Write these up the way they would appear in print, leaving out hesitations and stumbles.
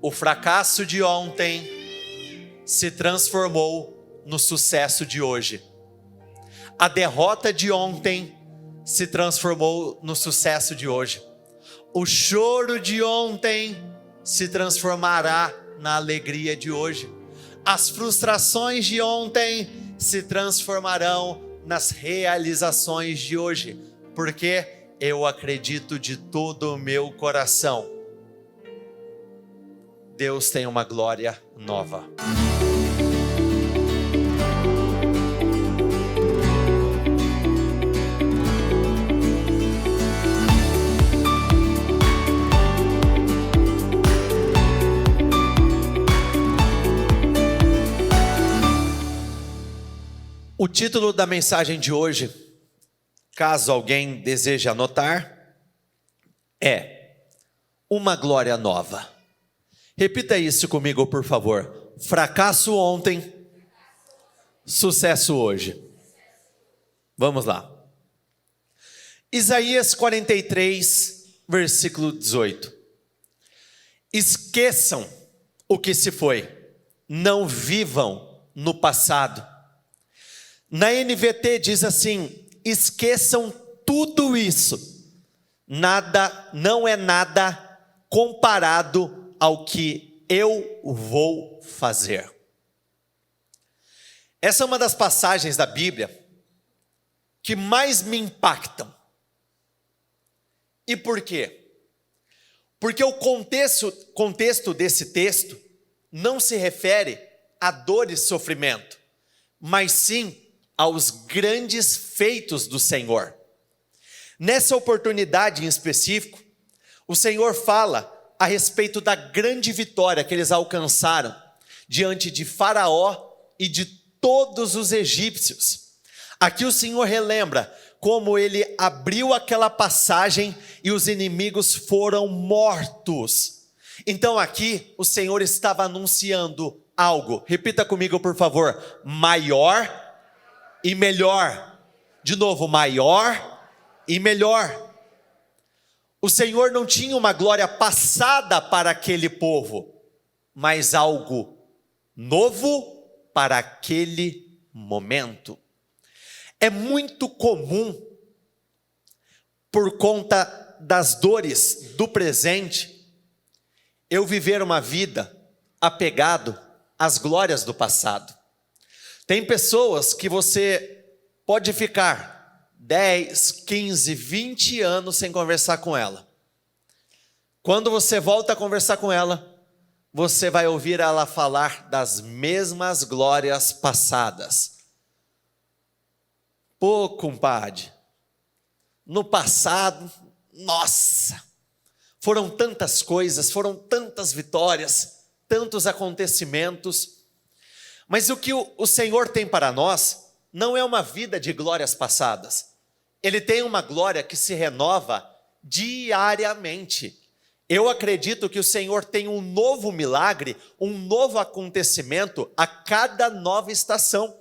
O fracasso de ontem se transformou no sucesso de hoje. A derrota de ontem se transformou no sucesso de hoje. O choro de ontem se transformará na alegria de hoje. As frustrações de ontem se transformarão nas realizações de hoje. Porque eu acredito de todo o meu coração, Deus tem uma glória nova. O título da mensagem de hoje, caso alguém deseje anotar, é Uma Glória Nova. Repita isso comigo, por favor. Fracasso ontem, sucesso hoje. Vamos lá. Isaías 43, versículo 18. Esqueçam o que se foi, não vivam no passado. Na NVT diz assim: esqueçam tudo isso. Nada, não é nada comparado ao que eu vou fazer. Essa é uma das passagens da Bíblia que mais me impactam. E por quê? Porque o contexto desse texto não se refere a dor e sofrimento, mas sim aos grandes feitos do Senhor. Nessa oportunidade em específico, o Senhor fala a respeito da grande vitória que eles alcançaram diante de Faraó e de todos os egípcios. Aqui o Senhor relembra como ele abriu aquela passagem e os inimigos foram mortos. Então aqui o Senhor estava anunciando algo, repita comigo por favor, maior e melhor. De novo, maior e melhor. O Senhor não tinha uma glória passada para aquele povo, mas algo novo para aquele momento. É muito comum, por conta das dores do presente, eu viver uma vida apegado às glórias do passado. Tem pessoas que você pode ficar 10, 15, 20 anos sem conversar com ela. Quando você volta a conversar com ela, você vai ouvir ela falar das mesmas glórias passadas. Pô, compadre, no passado, nossa, foram tantas coisas, foram tantas vitórias, tantos acontecimentos. Mas o que o Senhor tem para nós não é uma vida de glórias passadas. Ele tem uma glória que se renova diariamente. Eu acredito que o Senhor tem um novo milagre, um novo acontecimento a cada nova estação.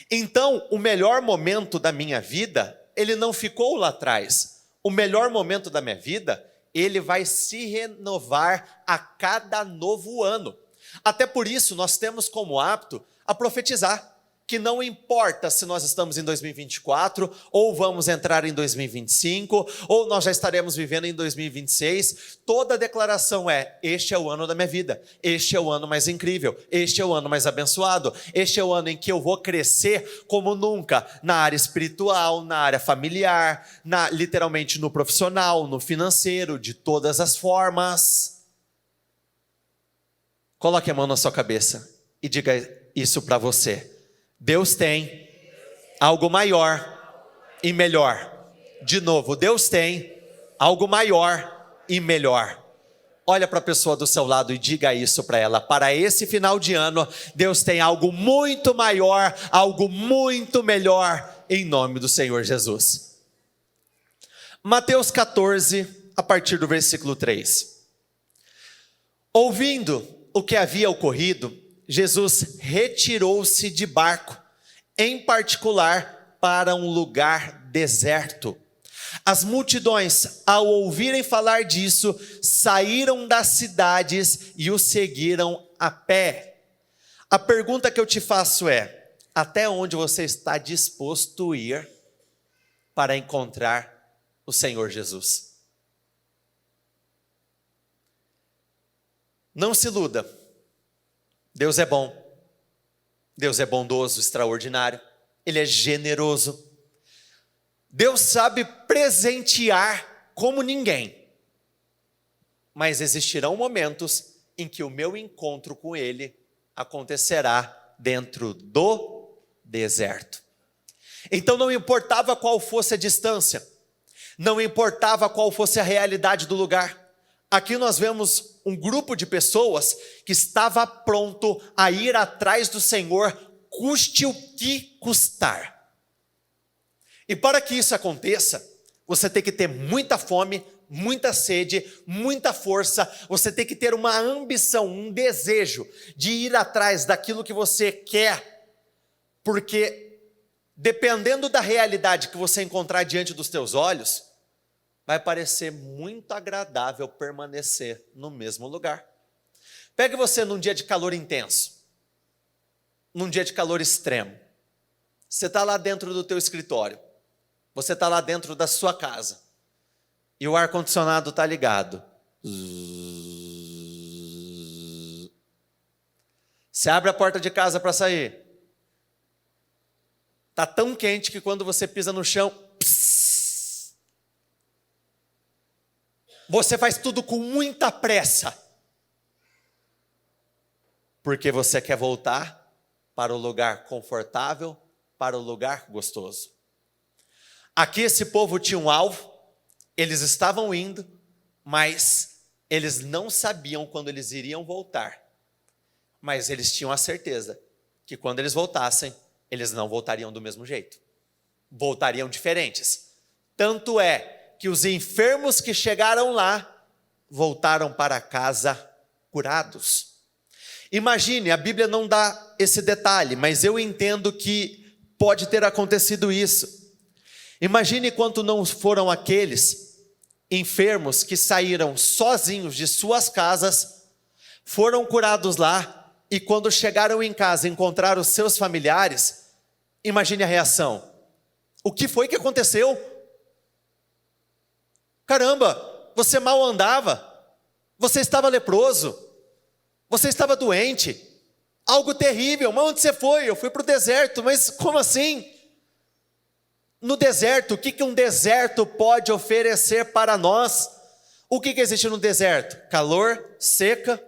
Então, o melhor momento da minha vida, ele não ficou lá atrás. O melhor momento da minha vida, ele vai se renovar a cada novo ano. Até por isso, nós temos como hábito a profetizar, que não importa se nós estamos em 2024, ou vamos entrar em 2025, ou nós já estaremos vivendo em 2026, toda declaração é: este é o ano da minha vida, este é o ano mais incrível, este é o ano mais abençoado, este é o ano em que eu vou crescer como nunca, na área espiritual, na área familiar, literalmente no profissional, no financeiro, de todas as formas. Coloque a mão na sua cabeça e diga isso para você. Deus tem algo maior e melhor. De novo, Deus tem algo maior e melhor. Olha para a pessoa do seu lado e diga isso para ela. Para esse final de ano, Deus tem algo muito maior, algo muito melhor, em nome do Senhor Jesus. Mateus 14, a partir do versículo 3. Ouvindo o que havia ocorrido, Jesus retirou-se de barco, em particular para um lugar deserto. As multidões, ao ouvirem falar disso, saíram das cidades e o seguiram a pé. A pergunta que eu te faço é: até onde você está disposto a ir para encontrar o Senhor Jesus? Não se iluda. Deus é bom. Deus é bondoso, extraordinário. Ele é generoso. Deus sabe presentear como ninguém. Mas existirão momentos em que o meu encontro com Ele acontecerá dentro do deserto. Então não importava qual fosse a distância, não importava qual fosse a realidade do lugar. Aqui nós vemos um grupo de pessoas que estava pronto a ir atrás do Senhor, custe o que custar. E para que isso aconteça, você tem que ter muita fome, muita sede, muita força, você tem que ter uma ambição, um desejo de ir atrás daquilo que você quer, porque dependendo da realidade que você encontrar diante dos teus olhos, vai parecer muito agradável permanecer no mesmo lugar. Pegue você num dia de calor intenso, num dia de calor extremo, você está lá dentro do teu escritório, você está lá dentro da sua casa, e o ar-condicionado está ligado. Você abre a porta de casa para sair. Está tão quente que quando você pisa no chão, você faz tudo com muita pressa. Porque você quer voltar para o lugar confortável, para o lugar gostoso. Aqui esse povo tinha um alvo, eles estavam indo, mas eles não sabiam quando eles iriam voltar. Mas eles tinham a certeza que quando eles voltassem, eles não voltariam do mesmo jeito. Voltariam diferentes. Tanto é que os enfermos que chegaram lá, voltaram para casa curados. Imagine, a Bíblia não dá esse detalhe, mas eu entendo que pode ter acontecido isso. Imagine quanto não foram aqueles enfermos que saíram sozinhos de suas casas, foram curados lá, e quando chegaram em casa, encontraram os seus familiares, imagine a reação. O que foi que aconteceu? Caramba, você mal andava, você estava leproso, você estava doente, algo terrível, mas onde você foi? Eu fui para o deserto, mas como assim? No deserto, o que um deserto pode oferecer para nós? O que existe no deserto? Calor, seca.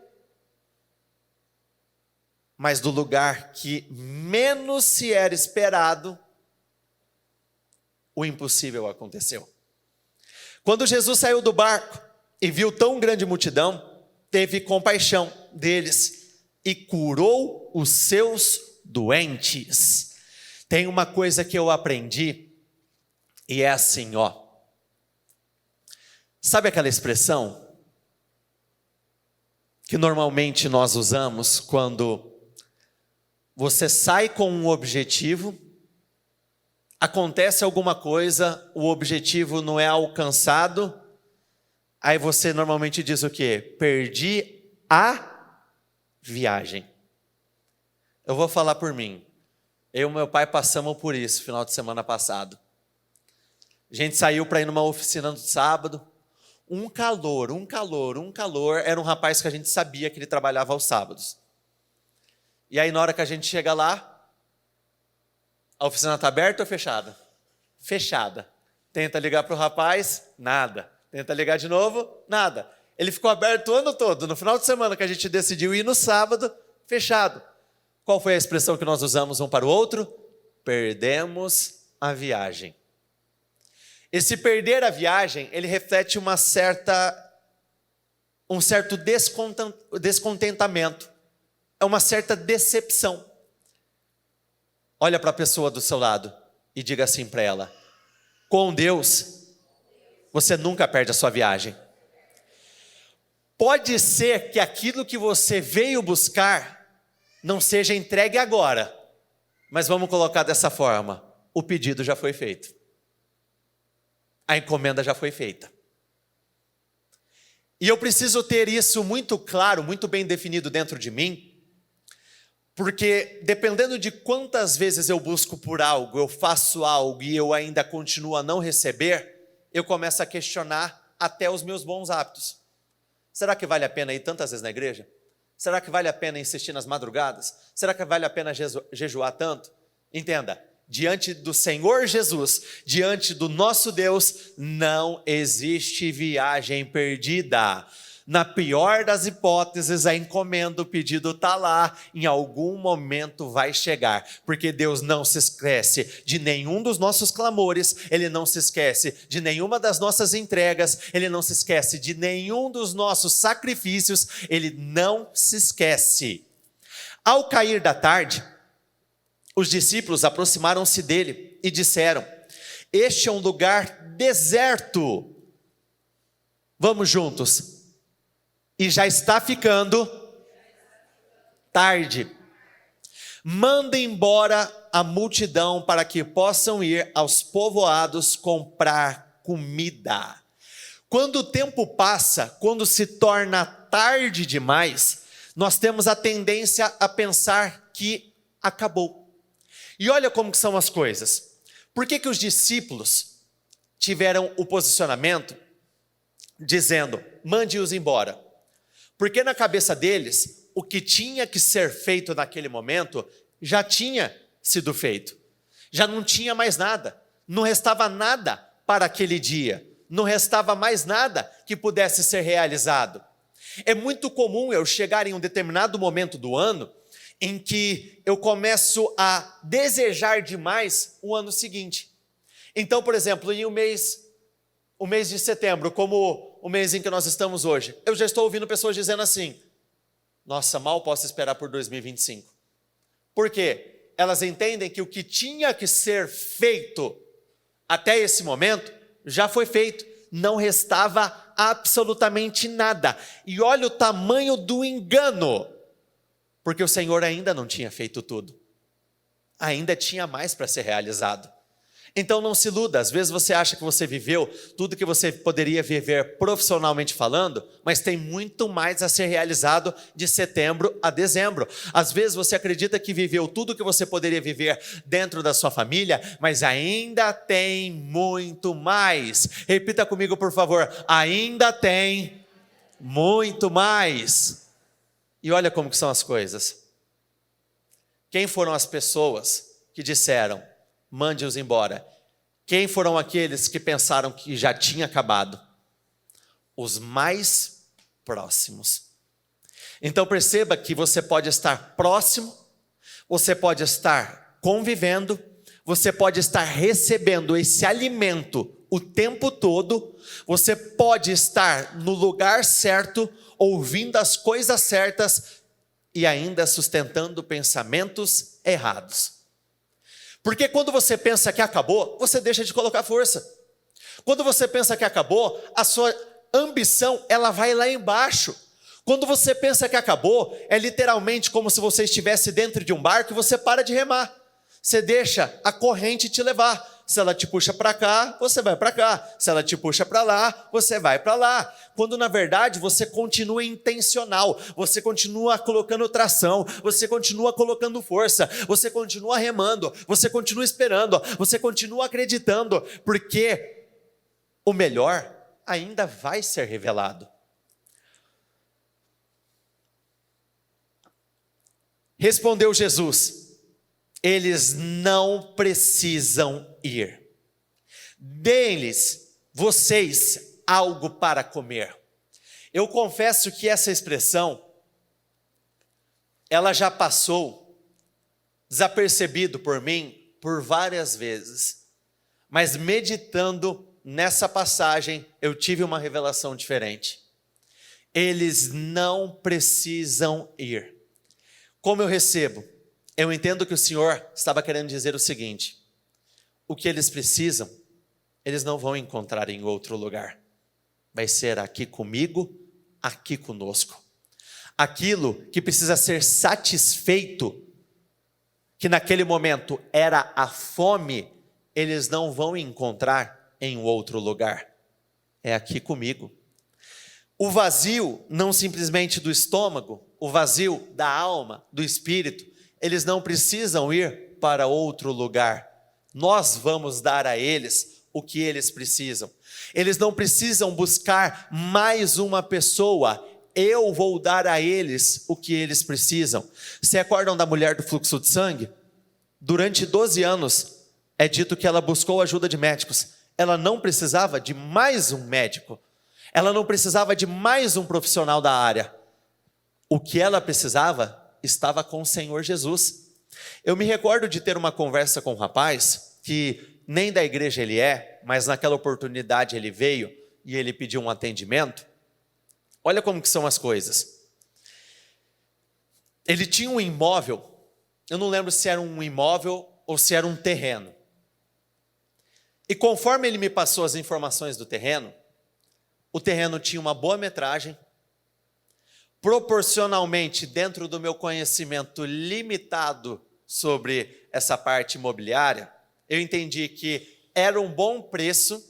Mas do lugar que menos se era esperado, o impossível aconteceu. Quando Jesus saiu do barco e viu tão grande multidão, teve compaixão deles e curou os seus doentes. Tem uma coisa que eu aprendi, e é assim, ó. Sabe aquela expressão que normalmente nós usamos quando você sai com um objetivo, acontece alguma coisa, o objetivo não é alcançado, aí você normalmente diz o quê? Perdi a viagem. Eu vou falar por mim. Eu e meu pai passamos por isso final de semana passado. A gente saiu para ir numa oficina no sábado. Um calor. Era um rapaz que a gente sabia que ele trabalhava aos sábados. E aí na hora que a gente chega lá, a oficina está aberta ou fechada? Fechada. Tenta ligar para o rapaz, nada. Tenta ligar de novo, nada. Ele ficou aberto o ano todo. No final de semana que a gente decidiu ir no sábado, fechado. Qual foi a expressão que nós usamos um para o outro? Perdemos a viagem. Esse perder a viagem, ele reflete um certo descontentamento. É uma certa decepção. Olha para a pessoa do seu lado e diga assim para ela: com Deus, você nunca perde a sua viagem. Pode ser que aquilo que você veio buscar não seja entregue agora, mas vamos colocar dessa forma: o pedido já foi feito. a encomenda já foi feita. E eu preciso ter isso muito claro, muito bem definido dentro de mim, porque dependendo de quantas vezes eu busco por algo, eu faço algo e eu ainda continuo a não receber, eu começo a questionar até os meus bons hábitos. Será que vale a pena ir tantas vezes na igreja? Será que vale a pena insistir nas madrugadas? Será que vale a pena jejuar tanto? Entenda, diante do Senhor Jesus, diante do nosso Deus, não existe viagem perdida. Na pior das hipóteses, a encomenda, o pedido está lá, em algum momento vai chegar, porque Deus não se esquece de nenhum dos nossos clamores, Ele não se esquece de nenhuma das nossas entregas, Ele não se esquece de nenhum dos nossos sacrifícios, Ele não se esquece. Ao cair da tarde, os discípulos aproximaram-se dele e disseram: este é um lugar deserto, vamos juntos. E já está ficando tarde. Manda embora a multidão para que possam ir aos povoados comprar comida. Quando o tempo passa, quando se torna tarde demais, nós temos a tendência a pensar que acabou. E olha como que são as coisas. Por que os discípulos tiveram o posicionamento dizendo: mande-os embora? Porque na cabeça deles, o que tinha que ser feito naquele momento, já tinha sido feito. Já não tinha mais nada. Não restava nada para aquele dia. Não restava mais nada que pudesse ser realizado. É muito comum eu chegar em um determinado momento do ano, em que eu começo a desejar demais o ano seguinte. Então, por exemplo, em o mês de setembro, como o mês em que nós estamos hoje, eu já estou ouvindo pessoas dizendo assim: nossa, mal posso esperar por 2025. Por quê? Elas entendem que o que tinha que ser feito até esse momento já foi feito, não restava absolutamente nada. E olha o tamanho do engano, porque o Senhor ainda não tinha feito tudo, ainda tinha mais para ser realizado. Então não se iluda, às vezes você acha que você viveu tudo que você poderia viver profissionalmente falando, mas tem muito mais a ser realizado de setembro a dezembro. Às vezes você acredita que viveu tudo que você poderia viver dentro da sua família, mas ainda tem muito mais. Repita comigo, por favor: ainda tem muito mais. E olha como que são as coisas. Quem foram as pessoas que disseram: mande-os embora? Quem foram aqueles que pensaram que já tinha acabado? Os mais próximos. Então perceba que você pode estar próximo, você pode estar convivendo, você pode estar recebendo esse alimento o tempo todo, você pode estar no lugar certo, ouvindo as coisas certas e ainda sustentando pensamentos errados. Porque quando você pensa que acabou, você deixa de colocar força. Quando você pensa que acabou, a sua ambição, ela vai lá embaixo. Quando você pensa que acabou, é literalmente como se você estivesse dentro de um barco e você para de remar. Você deixa a corrente te levar. Se ela te puxa para cá, você vai para cá. Se ela te puxa para lá, você vai para lá. Quando na verdade você continua intencional, você continua colocando tração, você continua colocando força, você continua remando, você continua esperando, você continua acreditando, porque o melhor ainda vai ser revelado. Respondeu Jesus: eles não precisam ir. Dê-lhes, vocês, algo para comer. Eu confesso que essa expressão, ela já passou desapercebido por mim por várias vezes. Mas meditando nessa passagem, eu tive uma revelação diferente. Eles não precisam ir. Como eu recebo? Eu entendo que o Senhor estava querendo dizer o seguinte: o que eles precisam, eles não vão encontrar em outro lugar. Vai ser aqui comigo, aqui conosco. Aquilo que precisa ser satisfeito, que naquele momento era a fome, eles não vão encontrar em outro lugar. É aqui comigo. O vazio, não simplesmente do estômago, o vazio da alma, do espírito, eles não precisam ir para outro lugar. Nós vamos dar a eles o que eles precisam. Eles não precisam buscar mais uma pessoa. Eu vou dar a eles o que eles precisam. Se acordam da mulher do fluxo de sangue? Durante 12 anos, é dito que ela buscou ajuda de médicos. Ela não precisava de mais um médico. Ela não precisava de mais um profissional da área. O que ela precisava estava com o Senhor Jesus. Eu me recordo de ter uma conversa com um rapaz, que nem da igreja ele é, mas naquela oportunidade ele veio e ele pediu um atendimento. Olha como que são as coisas. Ele tinha um imóvel, eu não lembro se era um imóvel ou se era um terreno. E conforme ele me passou as informações do terreno, o terreno tinha uma boa metragem, proporcionalmente dentro do meu conhecimento limitado sobre essa parte imobiliária, eu entendi que era um bom preço,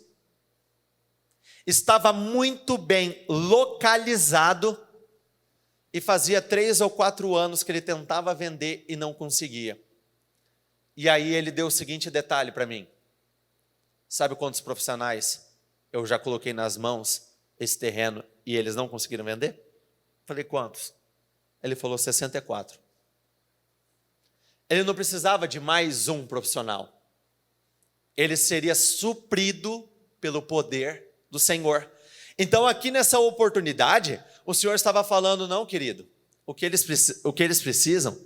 estava muito bem localizado e fazia 3 ou 4 anos que ele tentava vender e não conseguia. E aí ele deu o seguinte detalhe para mim. Sabe quantos profissionais eu já coloquei nas mãos esse terreno e eles não conseguiram vender? Falei, quantos? Ele falou 64. Ele não precisava de mais um profissional. Ele seria suprido pelo poder do Senhor. Então aqui nessa oportunidade, o Senhor estava falando, não, querido, o que eles precisam,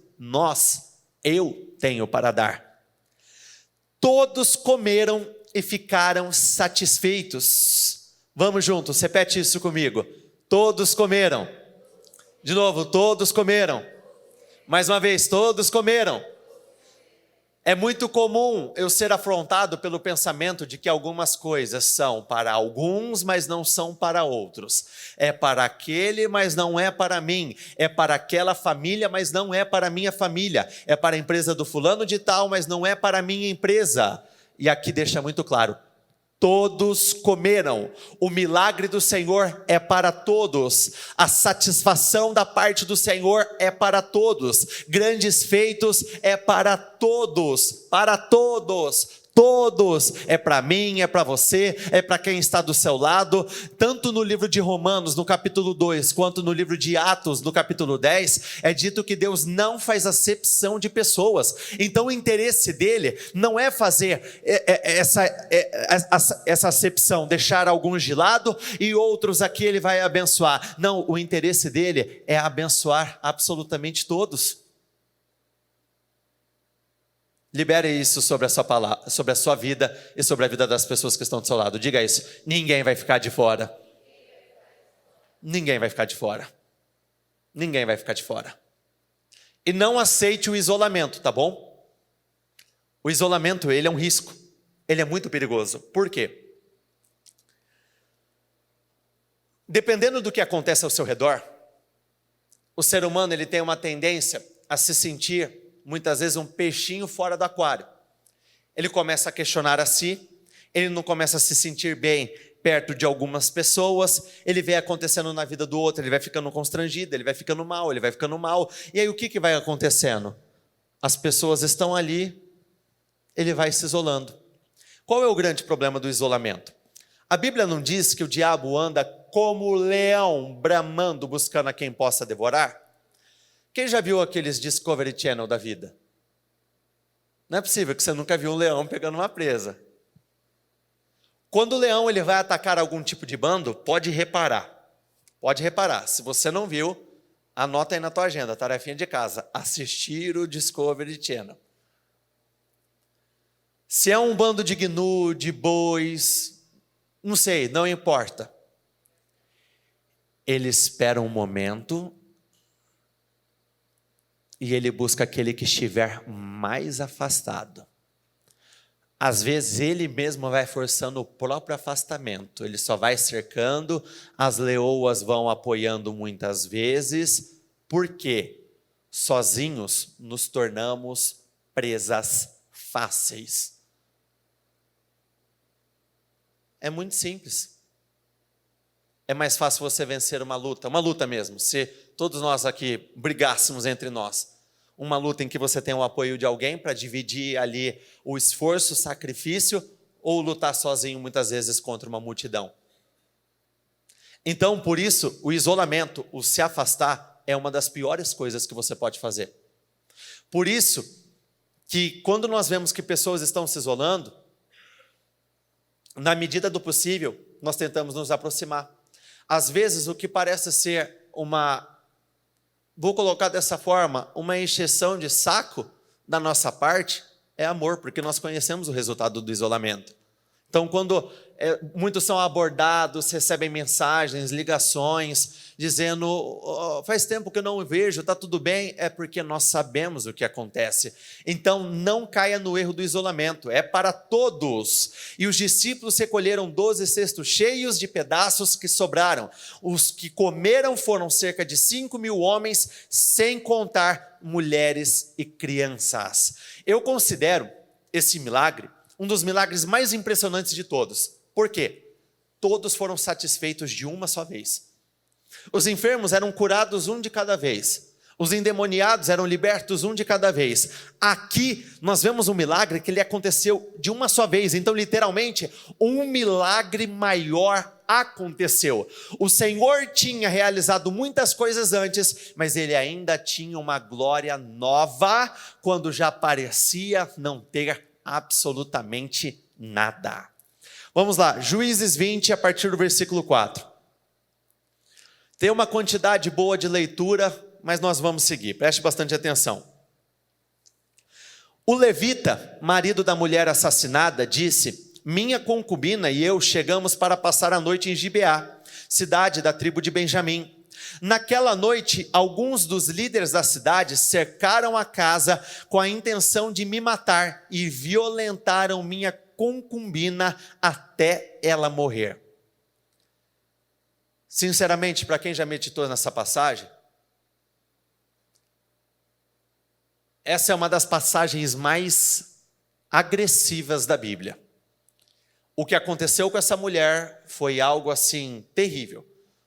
eu tenho para dar. Todos comeram e ficaram satisfeitos. Vamos juntos, repete isso comigo. Todos comeram. De novo, todos comeram. Mais uma vez, todos comeram. É muito comum eu ser afrontado pelo pensamento de que algumas coisas são para alguns, mas não são para outros. É para aquele, mas não é para mim. É para aquela família, mas não é para a minha família. É para a empresa do fulano de tal, mas não é para a minha empresa. E aqui deixa muito claro, todos comeram. O milagre do Senhor é para todos. A satisfação da parte do Senhor é para todos. Grandes feitos é para todos. Para todos. Todos, é para mim, é para você, é para quem está do seu lado, tanto no livro de Romanos, no capítulo 2, quanto no livro de Atos, no capítulo 10, é dito que Deus não faz acepção de pessoas, então o interesse dele não é fazer essa acepção, deixar alguns de lado e outros aqui ele vai abençoar, não, o interesse dele é abençoar absolutamente todos. Libere isso sobre a sua palavra, sobre a sua vida e sobre a vida das pessoas que estão do seu lado. Diga isso. Ninguém vai ficar de fora. Ninguém vai ficar de fora. Ninguém vai ficar de fora. E não aceite o isolamento, tá bom? O isolamento, ele é um risco. Ele é muito perigoso. Por quê? Dependendo do que acontece ao seu redor, o ser humano ele tem uma tendência a se sentir muitas vezes um peixinho fora do aquário. Ele começa a questionar a si, ele não começa a se sentir bem perto de algumas pessoas, ele vê acontecendo na vida do outro, ele vai ficando constrangido, ele vai ficando mal, e aí o que vai acontecendo? As pessoas estão ali, ele vai se isolando. Qual é o grande problema do isolamento? A Bíblia não diz que o diabo anda como leão, bramando, buscando a quem possa devorar? Quem já viu aqueles Discovery Channel da vida? Não é possível que você nunca viu um leão pegando uma presa. Quando o leão ele vai atacar algum tipo de bando, pode reparar. Se você não viu, anota aí na tua agenda, tarefinha de casa, assistir o Discovery Channel. Se é um bando de gnu, de bois, não sei, não importa. Ele espera um momento e ele busca aquele que estiver mais afastado. Às vezes ele mesmo vai forçando o próprio afastamento, ele só vai cercando, as leoas vão apoiando muitas vezes, porque sozinhos nos tornamos presas fáceis. É muito simples. É mais fácil você vencer uma luta mesmo, se todos nós aqui brigássemos entre nós. Uma luta em que você tem o apoio de alguém para dividir ali o esforço, o sacrifício, ou lutar sozinho muitas vezes contra uma multidão. Então, por isso, o isolamento, o se afastar, é uma das piores coisas que você pode fazer. Por isso, que quando nós vemos que pessoas estão se isolando, na medida do possível, nós tentamos nos aproximar. Às vezes, o que parece ser vou colocar dessa forma, uma encheção de saco da nossa parte, é amor, porque nós conhecemos o resultado do isolamento. Então, quando muitos são abordados, recebem mensagens, ligações, dizendo, faz tempo que eu não vejo, está tudo bem, é porque nós sabemos o que acontece. Então, não caia no erro do isolamento, é para todos. E os discípulos recolheram 12 cestos cheios de pedaços que sobraram. Os que comeram foram cerca de 5.000 homens, sem contar mulheres e crianças. Eu considero esse milagre um dos milagres mais impressionantes de todos. Por quê? Todos foram satisfeitos de uma só vez. Os enfermos eram curados um de cada vez. Os endemoniados eram libertos um de cada vez. Aqui nós vemos um milagre que ele aconteceu de uma só vez. Então, literalmente, um milagre maior aconteceu. O Senhor tinha realizado muitas coisas antes, mas ele ainda tinha uma glória nova quando já parecia não ter absolutamente nada. Vamos lá, Juízes 20, a partir do versículo 4. Tem uma quantidade boa de leitura, mas nós vamos seguir, preste bastante atenção. O levita, marido da mulher assassinada, disse: minha concubina e eu chegamos para passar a noite em Gibeá, cidade da tribo de Benjamim. Naquela noite, alguns dos líderes da cidade cercaram a casa com a intenção de me matar e violentaram minha concubina até ela morrer. Sinceramente, para quem já meditou nessa passagem, essa é uma das passagens mais agressivas da Bíblia. O que aconteceu com essa mulher foi algo assim terrível.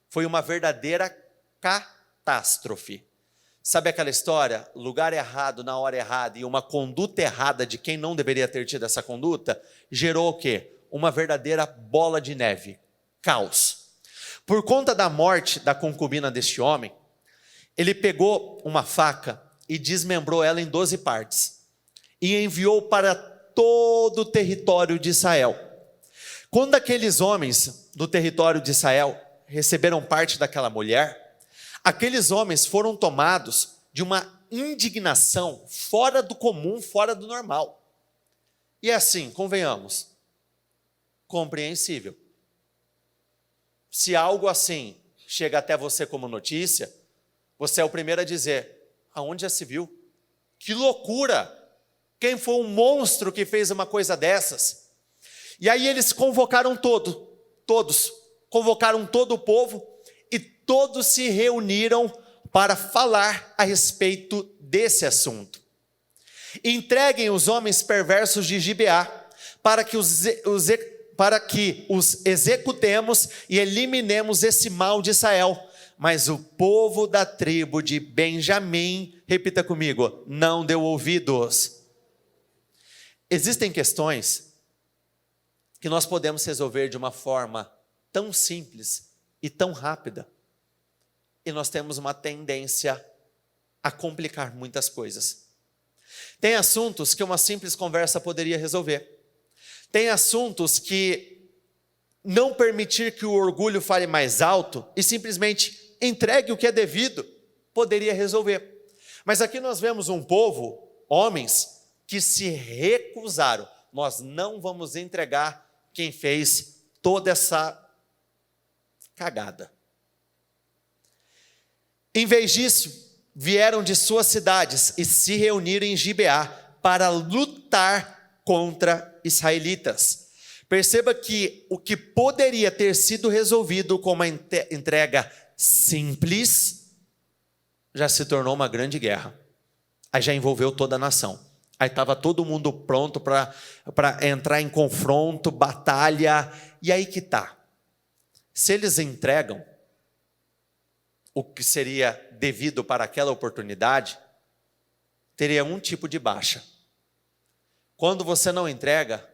Foi uma verdadeira catástrofe. Sabe aquela história? Lugar errado, na hora errada, e uma conduta errada de quem não deveria ter tido essa conduta, gerou o quê? Uma verdadeira bola de neve, caos. Por conta da morte da concubina deste homem, ele pegou uma faca e desmembrou ela em 12 partes, e enviou para todo o território de Israel. Quando aqueles homens do território de Israel receberam parte daquela mulher, aqueles homens foram tomados de uma indignação fora do comum, fora do normal. E assim, convenhamos, compreensível. Se algo assim chega até você como notícia, você é o primeiro a dizer: aonde já se viu? Que loucura! Quem foi um monstro que fez uma coisa dessas? E aí eles convocaram todos, convocaram todo o povo, e todos se reuniram para falar a respeito desse assunto. Entreguem os homens perversos de Gibeá, para que os executemos e eliminemos esse mal de Israel. Mas o povo da tribo de Benjamim, repita comigo, não deu ouvidos. Existem questões que nós podemos resolver de uma forma tão simples e tão rápida, e nós temos uma tendência a complicar muitas coisas. Tem assuntos que uma simples conversa poderia resolver. Tem assuntos que não permitir que o orgulho fale mais alto e simplesmente entregue o que é devido, poderia resolver. Mas aqui nós vemos um povo, homens, que se recusaram. Nós não vamos entregar quem fez toda essa cagada. Em vez disso, vieram de suas cidades e se reuniram em Gibeá para lutar contra israelitas. Perceba que o que poderia ter sido resolvido com uma entrega simples, já se tornou uma grande guerra. Aí já envolveu toda a nação. Aí estava todo mundo pronto para entrar em confronto, batalha. E aí que está. Se eles entregam o que seria devido para aquela oportunidade, teria um tipo de baixa. Quando você não entrega,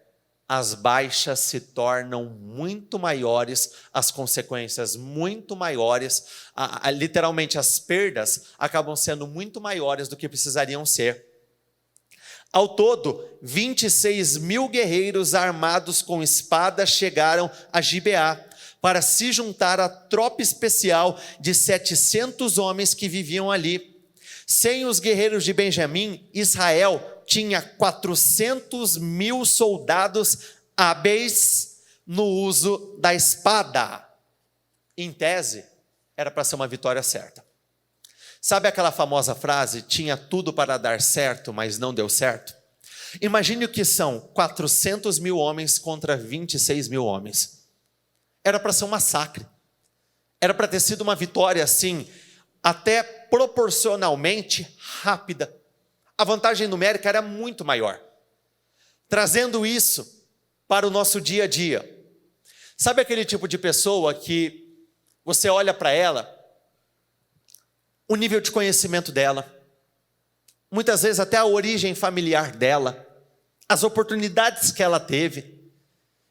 as baixas se tornam muito maiores, as consequências muito maiores, literalmente as perdas acabam sendo muito maiores do que precisariam ser. Ao todo, 26 mil guerreiros armados com espadas chegaram a Gibeá para se juntar à tropa especial de 700 homens que viviam ali. Sem os guerreiros de Benjamim, Israel tinha 400 mil soldados hábeis no uso da espada. Em tese, era para ser uma vitória certa. Sabe aquela famosa frase, tinha tudo para dar certo, mas não deu certo? Imagine o que são 400 mil homens contra 26 mil homens. Era para ser um massacre. Era para ter sido uma vitória, assim, até proporcionalmente rápida. A vantagem numérica era muito maior. Trazendo isso para o nosso dia a dia. Sabe aquele tipo de pessoa que você olha para ela, o nível de conhecimento dela, muitas vezes até a origem familiar dela, as oportunidades que ela teve,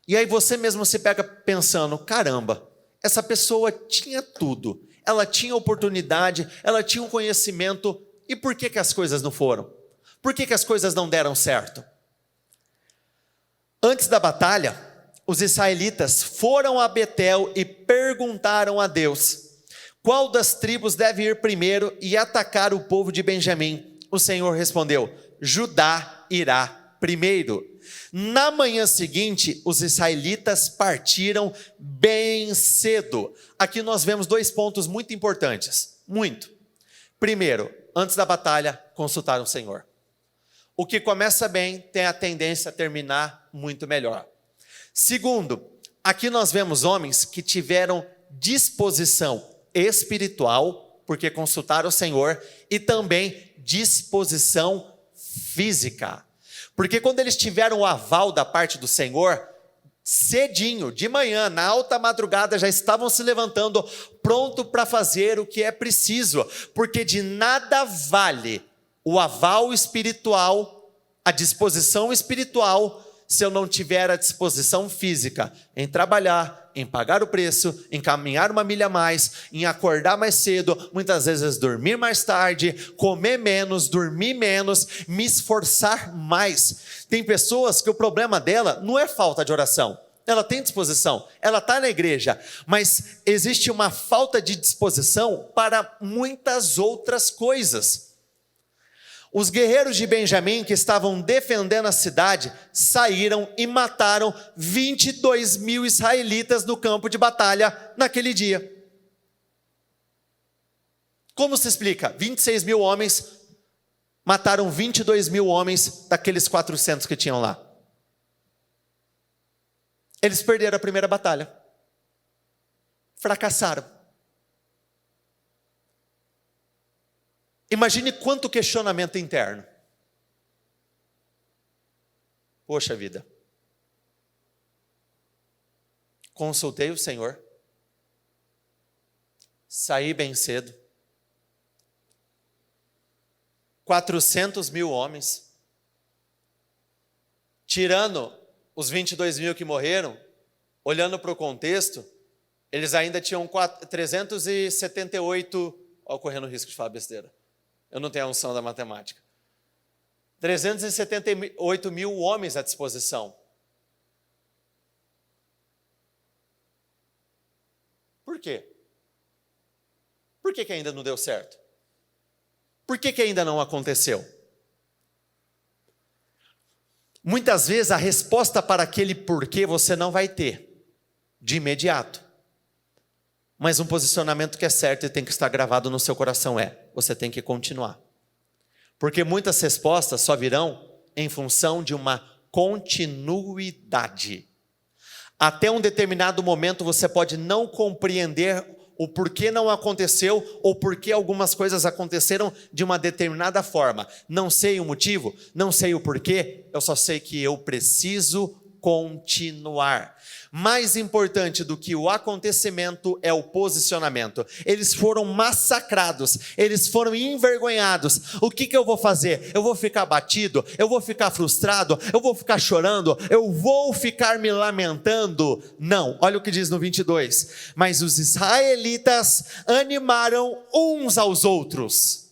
e aí você mesmo se pega pensando, caramba, essa pessoa tinha tudo, ela tinha oportunidade, ela tinha um conhecimento, e por que as coisas não foram? Por que as coisas não deram certo? Antes da batalha, os israelitas foram a Betel e perguntaram a Deus, qual das tribos deve ir primeiro e atacar o povo de Benjamim? O Senhor respondeu, Judá irá primeiro. Na manhã seguinte, os israelitas partiram bem cedo. Aqui nós vemos 2 pontos muito importantes. Muito. Primeiro, antes da batalha, consultar o Senhor. O que começa bem tem a tendência a terminar muito melhor. Segundo, aqui nós vemos homens que tiveram disposição espiritual, porque consultaram o Senhor, e também disposição física. Porque quando eles tiveram o aval da parte do Senhor, cedinho, de manhã, na alta madrugada, já estavam se levantando, pronto para fazer o que é preciso, porque de nada vale o aval espiritual, a disposição espiritual, se eu não tiver a disposição física em trabalhar, em pagar o preço, em caminhar uma milha a mais, em acordar mais cedo, muitas vezes dormir mais tarde, comer menos, dormir menos, me esforçar mais. Tem pessoas que o problema dela não é falta de oração, ela tem disposição, ela está na igreja, mas existe uma falta de disposição para muitas outras coisas. Os guerreiros de Benjamim que estavam defendendo a cidade saíram e mataram 22 mil israelitas no campo de batalha naquele dia. Como se explica? 26 mil homens mataram 22 mil homens daqueles 400 que tinham lá. Eles perderam a primeira batalha. Fracassaram. Imagine quanto questionamento interno. Poxa vida. Consultei o Senhor. Saí bem cedo. 400 mil homens. Tirando os 22 mil que morreram, olhando para o contexto, eles ainda tinham 378, ó, correndo o risco de falar besteira. Eu não tenho a unção da matemática. 378 mil homens à disposição. Por quê? Por que ainda não deu certo? Por que ainda não aconteceu? Muitas vezes a resposta para aquele porquê você não vai ter de imediato. Mas um posicionamento que é certo e tem que estar gravado no seu coração você tem que continuar. Porque muitas respostas só virão em função de uma continuidade. Até um determinado momento você pode não compreender o porquê não aconteceu ou porquê algumas coisas aconteceram de uma determinada forma. Não sei o motivo, não sei o porquê, eu só sei que eu preciso continuar. Mais importante do que o acontecimento é o posicionamento. Eles foram massacrados, eles foram envergonhados. O que eu vou fazer? Eu vou ficar abatido? Eu vou ficar frustrado? Eu vou ficar chorando? Eu vou ficar me lamentando? Não, olha o que diz no 22. Mas os israelitas animaram uns aos outros.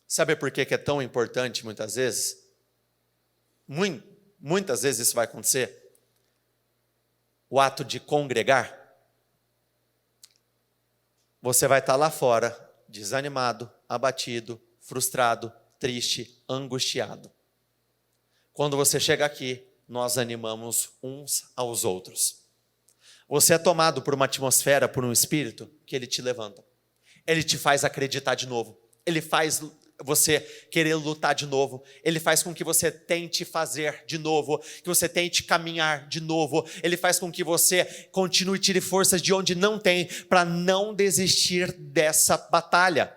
Sabe por que é tão importante muitas vezes? Muitas vezes isso vai acontecer. O ato de congregar. Você vai estar lá fora, desanimado, abatido, frustrado, triste, angustiado. Quando você chega aqui, nós animamos uns aos outros. Você é tomado por uma atmosfera, por um espírito, que ele te levanta. Ele te faz acreditar de novo. Ele faz você querer lutar de novo, ele faz com que você tente fazer de novo, que você tente caminhar de novo, ele faz com que você continue e tire forças de onde não tem, para não desistir dessa batalha.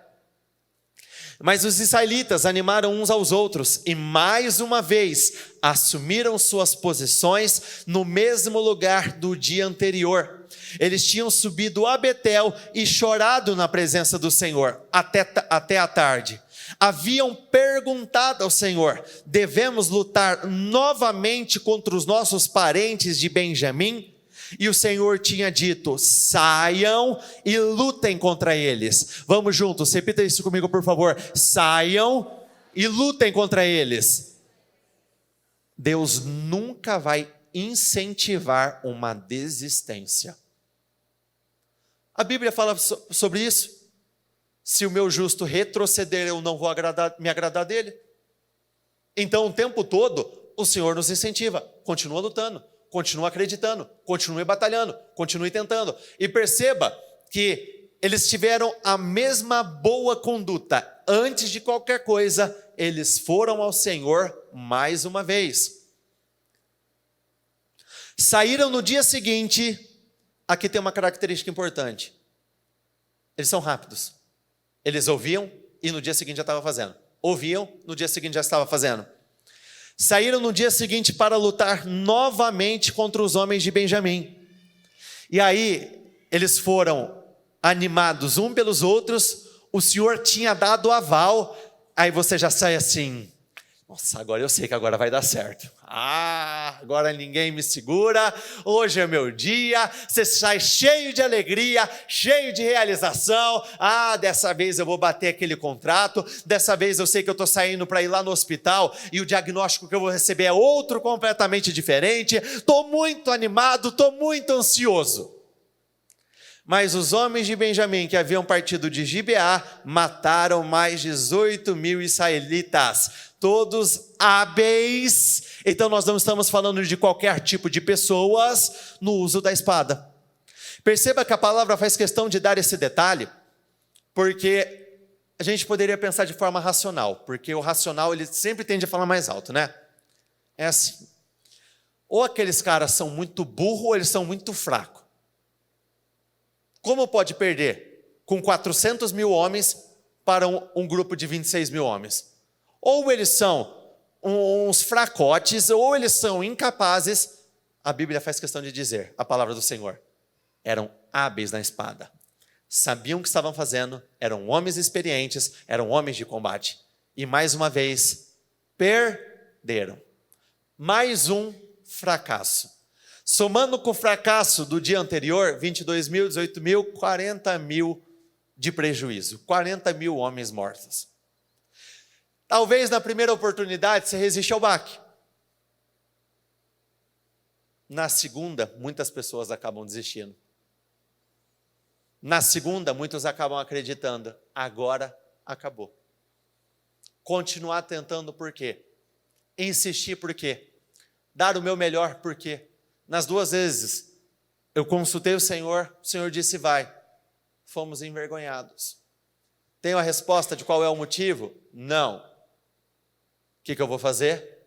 Mas os israelitas animaram uns aos outros e mais uma vez assumiram suas posições no mesmo lugar do dia anterior. Eles tinham subido a Betel e chorado na presença do Senhor até a tarde. Haviam perguntado ao Senhor: devemos lutar novamente contra os nossos parentes de Benjamim? E o Senhor tinha dito: saiam e lutem contra eles. Vamos juntos, repita isso comigo por favor. Saiam e lutem contra eles. Deus nunca vai incentivar uma desistência. A Bíblia fala sobre isso. Se o meu justo retroceder, eu não vou me agradar dele. Então, o tempo todo, o Senhor nos incentiva. Continua lutando, continua acreditando, continue batalhando, continue tentando. E perceba que eles tiveram a mesma boa conduta. Antes de qualquer coisa, eles foram ao Senhor mais uma vez. Saíram no dia seguinte. Aqui tem uma característica importante. Eles são rápidos. Eles ouviam e no dia seguinte já estava fazendo. Ouviam, no dia seguinte já estava fazendo. Saíram no dia seguinte para lutar novamente contra os homens de Benjamim. E aí, eles foram animados um pelos outros. O Senhor tinha dado aval. Aí você já sai assim: nossa, agora eu sei que agora vai dar certo. Agora ninguém me segura, hoje é meu dia. Você sai cheio de alegria, cheio de realização. Dessa vez eu vou bater aquele contrato, dessa vez eu sei que eu estou saindo para ir lá no hospital e o diagnóstico que eu vou receber é outro completamente diferente. Estou muito animado, estou muito ansioso. Mas os homens de Benjamim, que haviam partido de Gibeá, mataram mais 18.000 israelitas, todos hábeis. Então nós não estamos falando de qualquer tipo de pessoas no uso da espada. Perceba que a palavra faz questão de dar esse detalhe, porque a gente poderia pensar de forma racional, porque o racional ele sempre tende a falar mais alto, né? É assim: ou aqueles caras são muito burros ou eles são muito fracos. Como pode perder com 400.000 homens para um grupo de 26.000 homens? Ou eles são uns fracotes, ou eles são incapazes. A Bíblia faz questão de dizer, a palavra do Senhor: eram hábeis na espada, sabiam o que estavam fazendo, eram homens experientes, eram homens de combate. E mais uma vez, perderam. Mais um fracasso. Somando com o fracasso do dia anterior, 22.000, 18.000, 40.000 de prejuízo. 40.000 homens mortos. Talvez na primeira oportunidade você resiste ao baque. Na segunda, muitas pessoas acabam desistindo. Na segunda, muitos acabam acreditando: agora acabou. Continuar tentando por quê? Insistir por quê? Dar o meu melhor por quê? Nas duas vezes, eu consultei o Senhor disse: vai. Fomos envergonhados. Tenho a resposta de qual é o motivo? Não. O que eu vou fazer?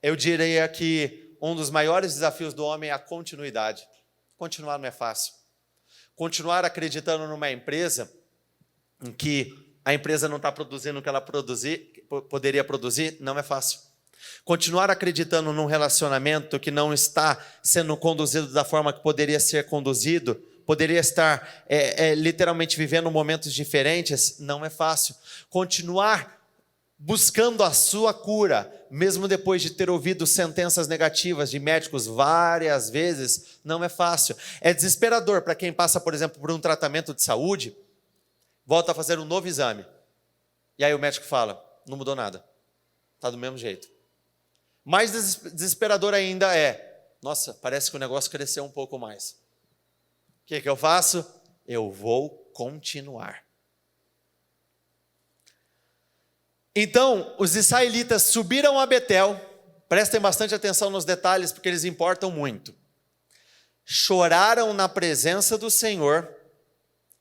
Eu diria que um dos maiores desafios do homem é a continuidade. Continuar não é fácil. Continuar acreditando numa empresa em que a empresa não está produzindo o que ela poderia produzir, não é fácil. Continuar acreditando num relacionamento que não está sendo conduzido da forma que poderia ser conduzido, poderia estar literalmente vivendo momentos diferentes, não é fácil. Continuar buscando a sua cura, mesmo depois de ter ouvido sentenças negativas de médicos várias vezes, não é fácil. É desesperador para quem passa, por exemplo, por um tratamento de saúde, volta a fazer um novo exame. E aí o médico fala, não mudou nada, está do mesmo jeito. Mais desesperador ainda é, nossa, parece que o negócio cresceu um pouco mais. O que eu faço? Eu vou continuar. Então, os israelitas subiram a Betel, prestem bastante atenção nos detalhes, porque eles importam muito. Choraram na presença do Senhor,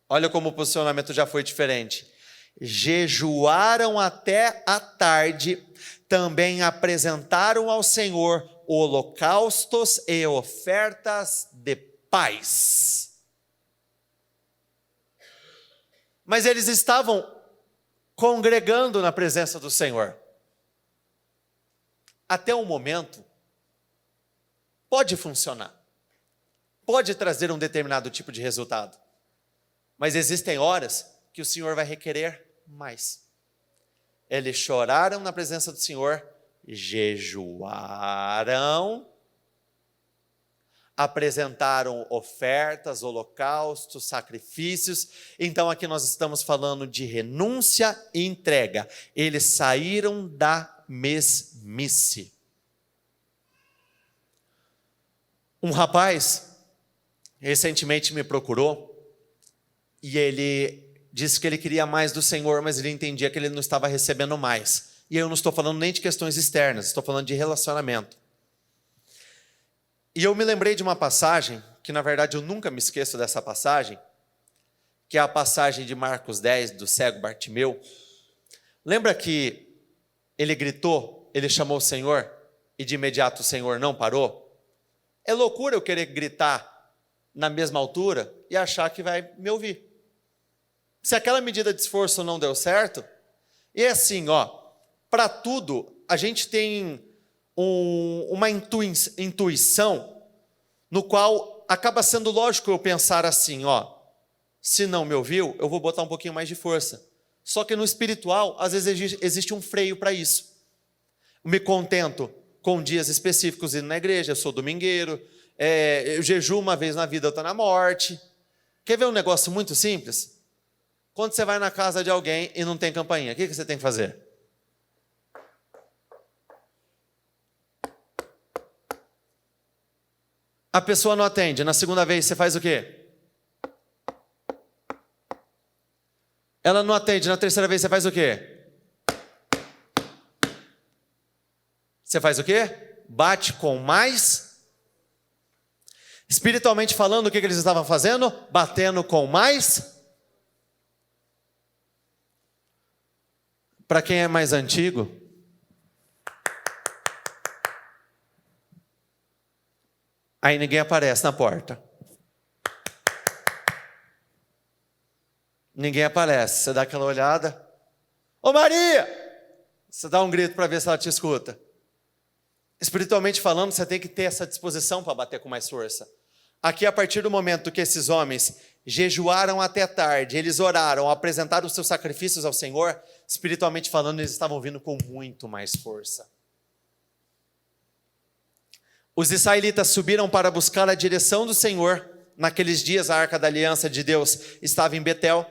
olha como o posicionamento já foi diferente. Jejuaram até a tarde, também apresentaram ao Senhor holocaustos e ofertas de paz. Mas eles estavam congregando na presença do Senhor. Até o momento, pode funcionar, pode trazer um determinado tipo de resultado, mas existem horas que o Senhor vai requerer mais. Eles choraram na presença do Senhor, jejuaram, apresentaram ofertas, holocaustos, sacrifícios. Então aqui nós estamos falando de renúncia e entrega. Eles saíram da mesmice. Um rapaz recentemente me procurou e ele disse que ele queria mais do Senhor, mas ele entendia que ele não estava recebendo mais. E eu não estou falando nem de questões externas, estou falando de relacionamento. E eu me lembrei de uma passagem, que na verdade eu nunca me esqueço dessa passagem, que é a passagem de Marcos 10, do cego Bartimeu. Lembra que ele gritou, ele chamou o Senhor, e de imediato o Senhor não parou? É loucura eu querer gritar na mesma altura e achar que vai me ouvir. Se aquela medida de esforço não deu certo, e é assim, para tudo a gente tem uma intuição, no qual acaba sendo lógico eu pensar assim, se não me ouviu, eu vou botar um pouquinho mais de força. Só que no espiritual, às vezes existe um freio para isso. Eu me contento com dias específicos indo na igreja, eu sou domingueiro, eu jejuo uma vez na vida, eu estou na morte. Quer ver um negócio muito simples? Quando você vai na casa de alguém e não tem campainha, o que você tem que fazer? A pessoa não atende, na segunda vez você faz o quê? Ela não atende, na terceira vez você faz o quê? Você faz o quê? Bate com mais. Espiritualmente falando, o que eles estavam fazendo? Batendo com mais. Para quem é mais antigo, aí ninguém aparece na porta. Ninguém aparece. Você dá aquela olhada. Ô Maria! Você dá um grito para ver se ela te escuta. Espiritualmente falando, você tem que ter essa disposição para bater com mais força. Aqui, a partir do momento que esses homens jejuaram até tarde, eles oraram, apresentaram os seus sacrifícios ao Senhor, espiritualmente falando, eles estavam vindo com muito mais força. Os israelitas subiram para buscar a direção do Senhor. Naqueles dias, a Arca da Aliança de Deus estava em Betel.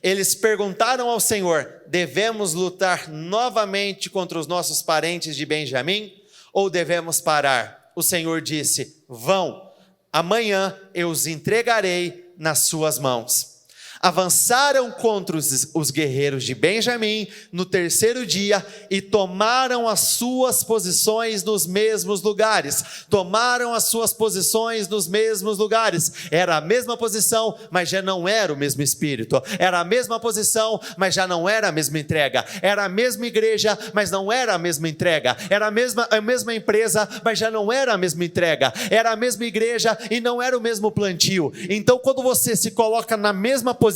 Eles perguntaram ao Senhor: devemos lutar novamente contra os nossos parentes de Benjamim? Ou devemos parar? O Senhor disse: vão, amanhã eu os entregarei nas suas mãos. Avançaram contra os guerreiros de Benjamim no terceiro dia e tomaram as suas posições nos mesmos lugares. Tomaram as suas posições nos mesmos lugares. Era a mesma posição, mas já não era o mesmo espírito. Era a mesma posição, mas já não era a mesma entrega. Era a mesma igreja, mas não era a mesma entrega. Era a mesma empresa, mas já não era a mesma entrega. Era a mesma igreja e não era o mesmo plantio. Então, quando você se coloca na mesma posição,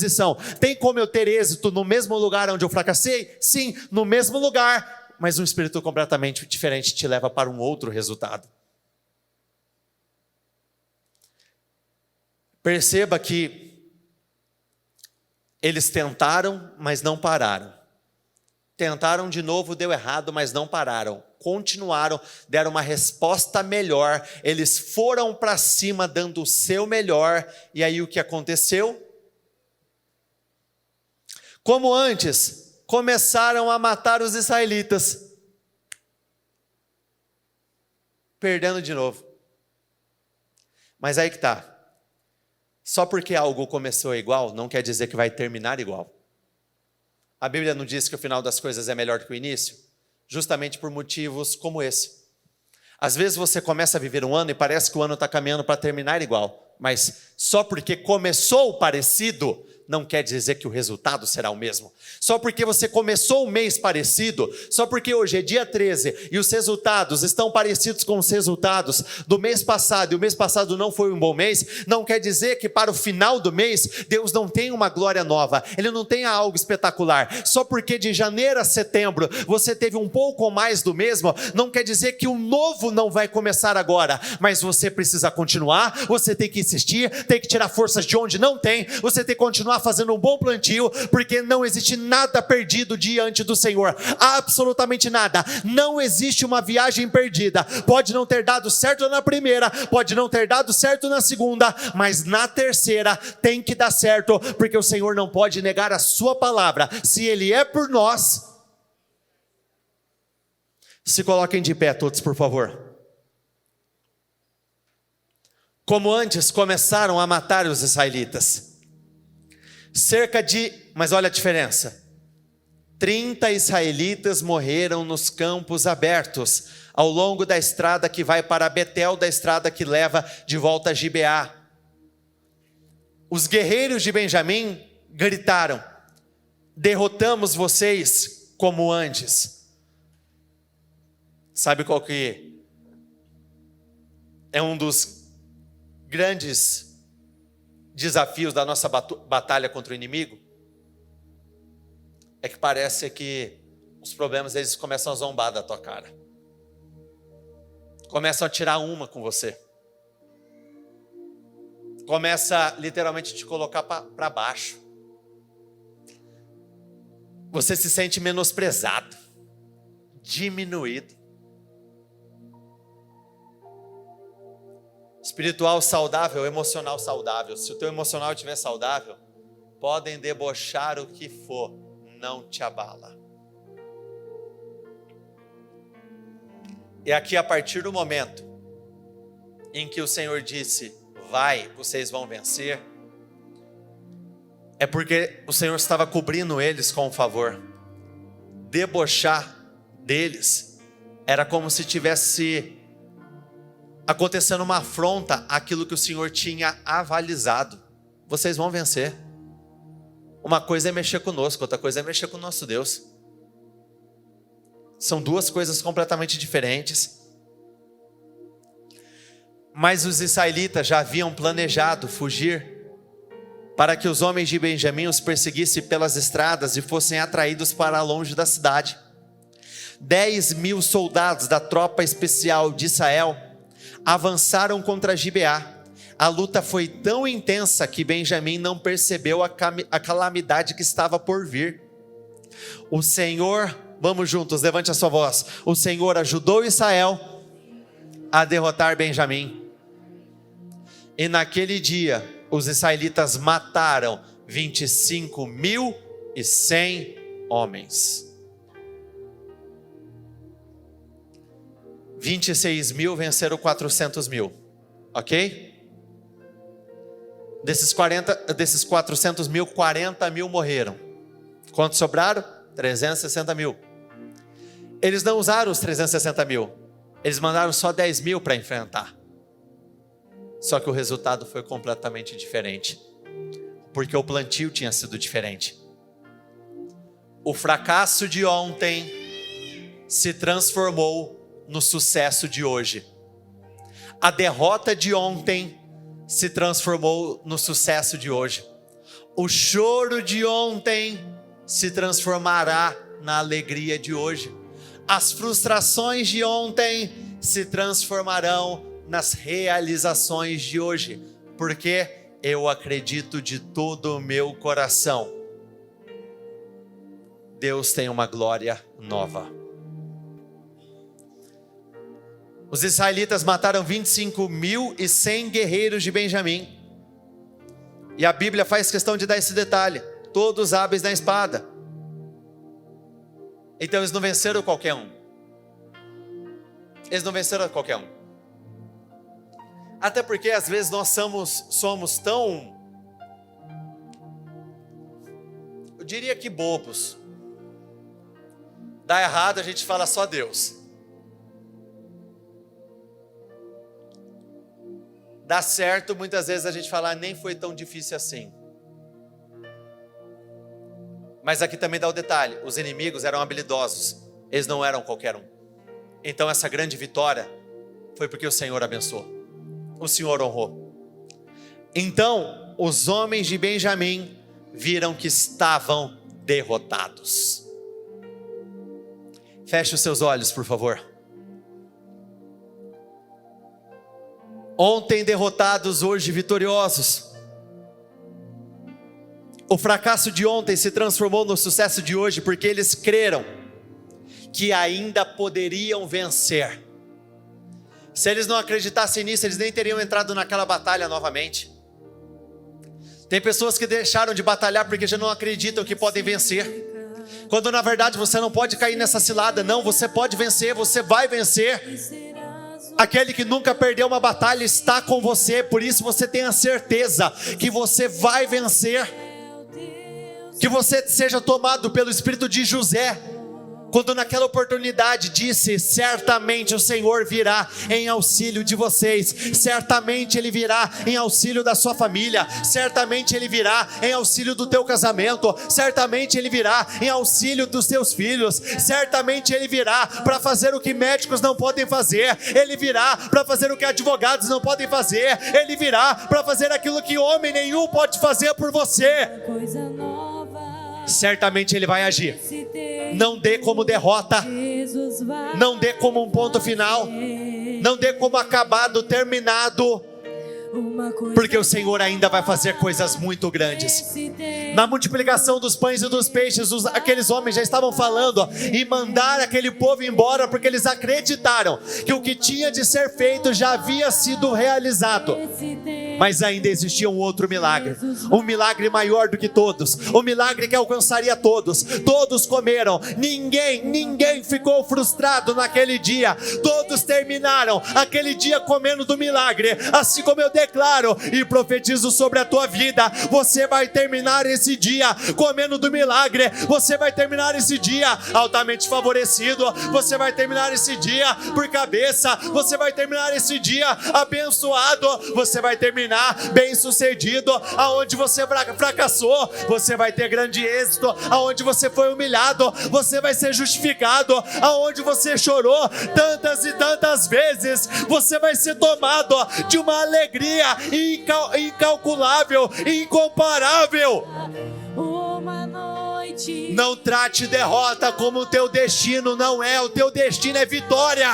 tem como eu ter êxito no mesmo lugar onde eu fracassei? Sim, no mesmo lugar, mas um espírito completamente diferente te leva para um outro resultado. Perceba que eles tentaram, mas não pararam. Tentaram de novo, deu errado, mas não pararam. Continuaram, deram uma resposta melhor. Eles foram para cima dando o seu melhor. E aí o que aconteceu? Como antes, começaram a matar os israelitas. Perdendo de novo. Mas aí que está. Só porque algo começou igual, não quer dizer que vai terminar igual. A Bíblia não diz que o final das coisas é melhor do que o início? Justamente por motivos como esse. Às vezes você começa a viver um ano e parece que o ano está caminhando para terminar igual. Mas só porque começou parecido, não quer dizer que o resultado será o mesmo. Só porque você começou um mês parecido, só porque hoje é dia 13 e os resultados estão parecidos com os resultados do mês passado, e o mês passado não foi um bom mês, não quer dizer que para o final do mês, Deus não tem uma glória nova, Ele não tem algo espetacular. Só porque de janeiro a setembro você teve um pouco mais do mesmo, não quer dizer que o novo não vai começar agora, mas você precisa continuar, você tem que insistir, tem que tirar forças de onde não tem, você tem que continuar fazendo um bom plantio, porque não existe nada perdido diante do Senhor, absolutamente nada. Não existe uma viagem perdida. Pode não ter dado certo na primeira, pode não ter dado certo na segunda, mas na terceira tem que dar certo, porque o Senhor não pode negar a sua palavra. Se Ele é por nós, se coloquem de pé todos, por favor. Como antes começaram a matar os israelitas. Mas olha a diferença, 30 israelitas morreram nos campos abertos, ao longo da estrada que vai para Betel, da estrada que leva de volta a Gibeá. Os guerreiros de Benjamim gritaram: derrotamos vocês como antes. Sabe qual que é um dos grandes desafios da nossa batalha contra o inimigo? É que parece que os problemas, eles começam a zombar da tua cara, começam a tirar uma com você, começa literalmente a te colocar para baixo. Você se sente menosprezado, diminuído. Espiritual saudável, emocional saudável. Se o teu emocional estiver saudável, podem debochar o que for, não te abala. E aqui, a partir do momento em que o Senhor disse: vai, vocês vão vencer, é porque o Senhor estava cobrindo eles com um favor. Debochar deles era como se tivesse acontecendo uma afronta àquilo que o Senhor tinha avalizado. Vocês vão vencer. Uma coisa é mexer conosco, outra coisa é mexer com o nosso Deus. São duas coisas completamente diferentes. Mas os israelitas já haviam planejado fugir, para que os homens de Benjamim os perseguissem pelas estradas e fossem atraídos para longe da cidade. 10.000 soldados da tropa especial de Israel avançaram contra Gibeá. A luta foi tão intensa que Benjamim não percebeu a calamidade que estava por vir. O Senhor, vamos juntos, levante a sua voz. O Senhor ajudou Israel a derrotar Benjamim. E naquele dia, os israelitas mataram 25.100 homens. 26.000 venceram 400.000, ok? Desses 400 mil, 40 mil morreram. Quantos sobraram? 360 mil. Eles não usaram os 360 mil. Eles mandaram só 10 mil para enfrentar. Só que o resultado foi completamente diferente. Porque o plantio tinha sido diferente. O fracasso de ontem se transformou no sucesso de hoje. A derrota de ontem se transformou no sucesso de hoje. O choro de ontem se transformará na alegria de hoje. As frustrações de ontem se transformarão nas realizações de hoje. Porque eu acredito de todo o meu coração. Deus tem uma glória nova. Os israelitas mataram 25.100 guerreiros de Benjamim. E a Bíblia faz questão de dar esse detalhe. Todos hábeis na espada. Então eles não venceram qualquer um. Eles não venceram qualquer um. Até porque às vezes nós somos tão, eu diria que bobos. Dá errado, a gente fala só Deus. Dá certo, muitas vezes a gente fala, nem foi tão difícil assim. Mas aqui também dá o detalhe, os inimigos eram habilidosos, eles não eram qualquer um. Então essa grande vitória foi porque o Senhor abençoou, o Senhor honrou. Então os homens de Benjamim viram que estavam derrotados. Feche os seus olhos, por favor. Ontem derrotados, hoje vitoriosos. O fracasso de ontem se transformou no sucesso de hoje, porque eles creram que ainda poderiam vencer. Se eles não acreditassem nisso, eles nem teriam entrado naquela batalha novamente. Tem pessoas que deixaram de batalhar porque já não acreditam que podem vencer. Quando na verdade você não pode cair nessa cilada. Não, você pode vencer, você vai vencer. Aquele que nunca perdeu uma batalha está com você. Por isso você tem a certeza que você vai vencer. Que você seja tomado pelo espírito de José, quando naquela oportunidade disse, certamente o Senhor virá em auxílio de vocês, certamente Ele virá em auxílio da sua família, certamente Ele virá em auxílio do teu casamento, certamente Ele virá em auxílio dos teus filhos, certamente Ele virá para fazer o que médicos não podem fazer, Ele virá para fazer o que advogados não podem fazer, Ele virá para fazer aquilo que homem nenhum pode fazer por você. Certamente Ele vai agir. Não dê como derrota, não dê como um ponto final, não dê como acabado, terminado, porque o Senhor ainda vai fazer coisas muito grandes. Na multiplicação dos pães e dos peixes, aqueles homens já estavam falando e mandaram aquele povo embora, porque eles acreditaram que o que tinha de ser feito já havia sido realizado. Mas ainda existia um outro milagre, um milagre maior do que todos, um milagre que alcançaria todos. Todos comeram, ninguém ficou frustrado naquele dia. Todos terminaram aquele dia comendo do milagre. Assim como eu declaro e profetizo sobre a tua vida, você vai terminar esse dia comendo do milagre. Você vai terminar esse dia altamente favorecido. Você vai terminar esse dia por cabeça. Você vai terminar esse dia abençoado. Você vai terminar bem sucedido. Aonde você fracassou, você vai ter grande êxito. Aonde você foi humilhado, você vai ser justificado. Aonde você chorou tantas e tantas vezes, você vai ser tomado de uma alegria incalculável, incomparável. Não trate derrota como o teu destino não é. O teu destino é vitória.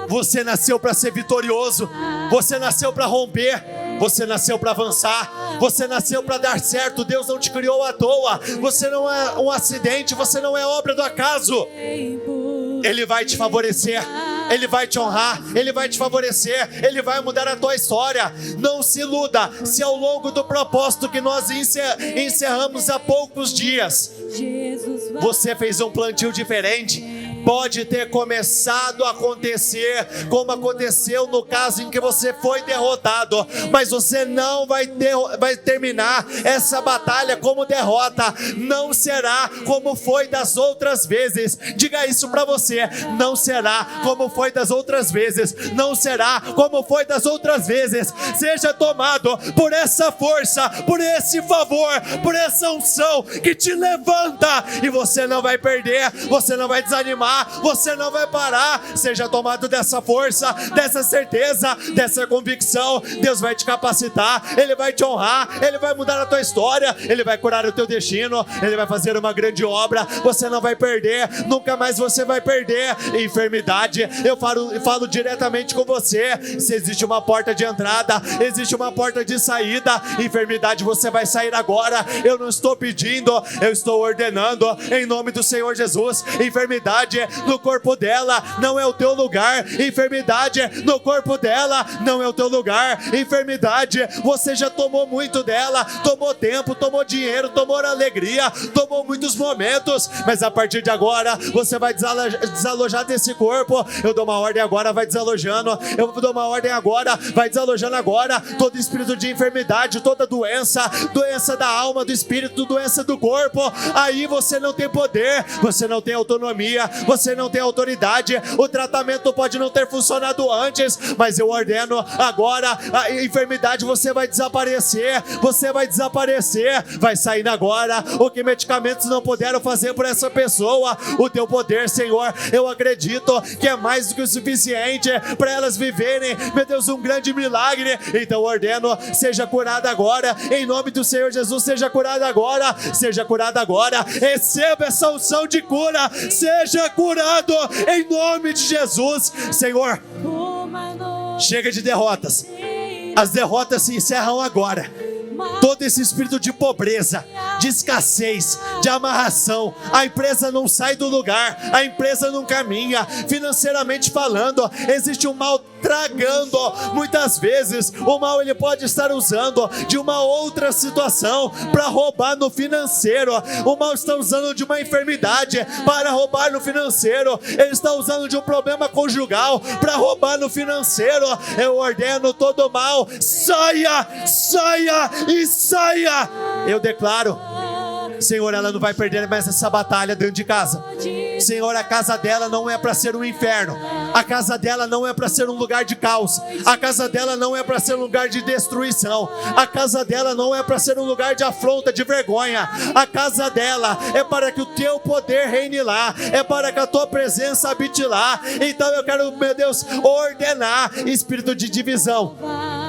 Você nasceu para ser vitorioso. Você nasceu para romper. Você nasceu para avançar. Você nasceu para dar certo. Deus não te criou à toa. Você não é um acidente. Você não é obra do acaso. Ele vai te favorecer. Ele vai te honrar. Ele vai te favorecer. Ele vai mudar a tua história. Não se iluda se ao longo do propósito que nós encerramos há poucos dias, você fez um plantio diferente. Pode ter começado a acontecer, como aconteceu no caso em que você foi derrotado, mas você não vai terminar essa batalha como derrota. Não será como foi das outras vezes. Diga isso para você: não será como foi das outras vezes. Não será como foi das outras vezes. Seja tomado por essa força, por esse favor, por essa unção que te levanta, e você não vai perder, você não vai desanimar, você não vai parar. Seja tomado dessa força, dessa certeza, dessa convicção. Deus vai te capacitar, Ele vai te honrar, Ele vai mudar a tua história, Ele vai curar o teu destino, Ele vai fazer uma grande obra. Você não vai perder, nunca mais você vai perder. Enfermidade, eu falo diretamente com você. Se existe uma porta de entrada, existe uma porta de saída. Enfermidade, você vai sair agora. Eu não estou pedindo, eu estou ordenando em nome do Senhor Jesus. Enfermidade, no corpo dela não é o teu lugar. Enfermidade, no corpo dela não é o teu lugar. Enfermidade, você já tomou muito dela, tomou tempo, tomou dinheiro, tomou alegria, tomou muitos momentos, mas a partir de agora você vai desalojar desse corpo. Eu dou uma ordem agora, vai desalojando. Eu dou uma ordem agora, vai desalojando agora todo espírito de enfermidade, toda doença da alma, do espírito, doença do corpo. Aí você não tem poder, você não tem autonomia, você não tem autoridade. O tratamento pode não ter funcionado antes, mas eu ordeno agora, a enfermidade, você vai desaparecer, vai saindo agora. O que medicamentos não puderam fazer por essa pessoa, o teu poder, Senhor, eu acredito que é mais do que o suficiente para elas viverem, meu Deus, um grande milagre. Então ordeno, seja curada agora, em nome do Senhor Jesus. Seja curada agora, seja curada agora. Receba essa unção de cura, seja curado em nome de Jesus. Senhor, chega de derrotas, as derrotas se encerram agora. Todo esse espírito de pobreza, de escassez, de amarração, a empresa não sai do lugar, a empresa não caminha, financeiramente falando, existe um mal tragando. Muitas vezes o mal, ele pode estar usando de uma outra situação para roubar no financeiro. O mal está usando de uma enfermidade para roubar no financeiro. Ele está usando de um problema conjugal para roubar no financeiro. Eu ordeno todo mal, saia, saia e saia. Eu declaro, Senhor, ela não vai perder mais essa batalha dentro de casa. Senhor, a casa dela não é para ser um inferno. A casa dela não é para ser um lugar de caos. A casa dela não é para ser um lugar de destruição. A casa dela não é para ser um lugar de afronta, de vergonha. A casa dela é para que o teu poder reine lá, é para que a tua presença habite lá. Então eu quero, meu Deus, ordenar espírito de divisão,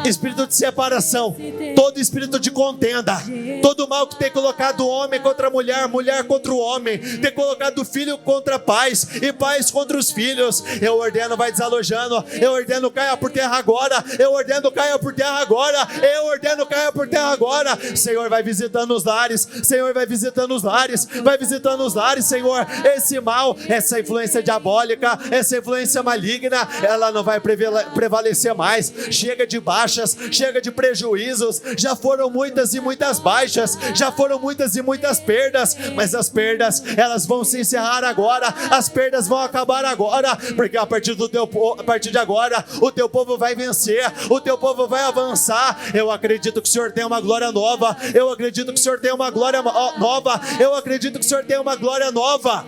espírito de separação, todo espírito de contenda, todo mal que tem colocado o homem contra a mulher, mulher contra o homem, tem colocado filho contra pais e pais contra os filhos. Eu ordeno, vai desalojando. Eu ordeno, caia por terra agora. Eu ordeno, caia por terra agora. Eu ordeno, caia por terra agora. Senhor, vai visitando os lares. Senhor, vai visitando os lares. Vai visitando os lares, Senhor. Esse mal, essa influência diabólica, essa influência maligna, ela não vai prevalecer mais. Chega de baixas, chega de prejuízos. Já foram muitas e muitas baixas, já foram muitas e muitas perdas, mas as perdas, elas vão se encerrar agora. As perdas vão acabar agora, porque a partir de agora o teu povo vai vencer, o teu povo vai avançar. Eu acredito que o Senhor tem uma glória nova. Eu acredito que o Senhor tem uma glória nova. Eu acredito que o Senhor tem uma glória nova.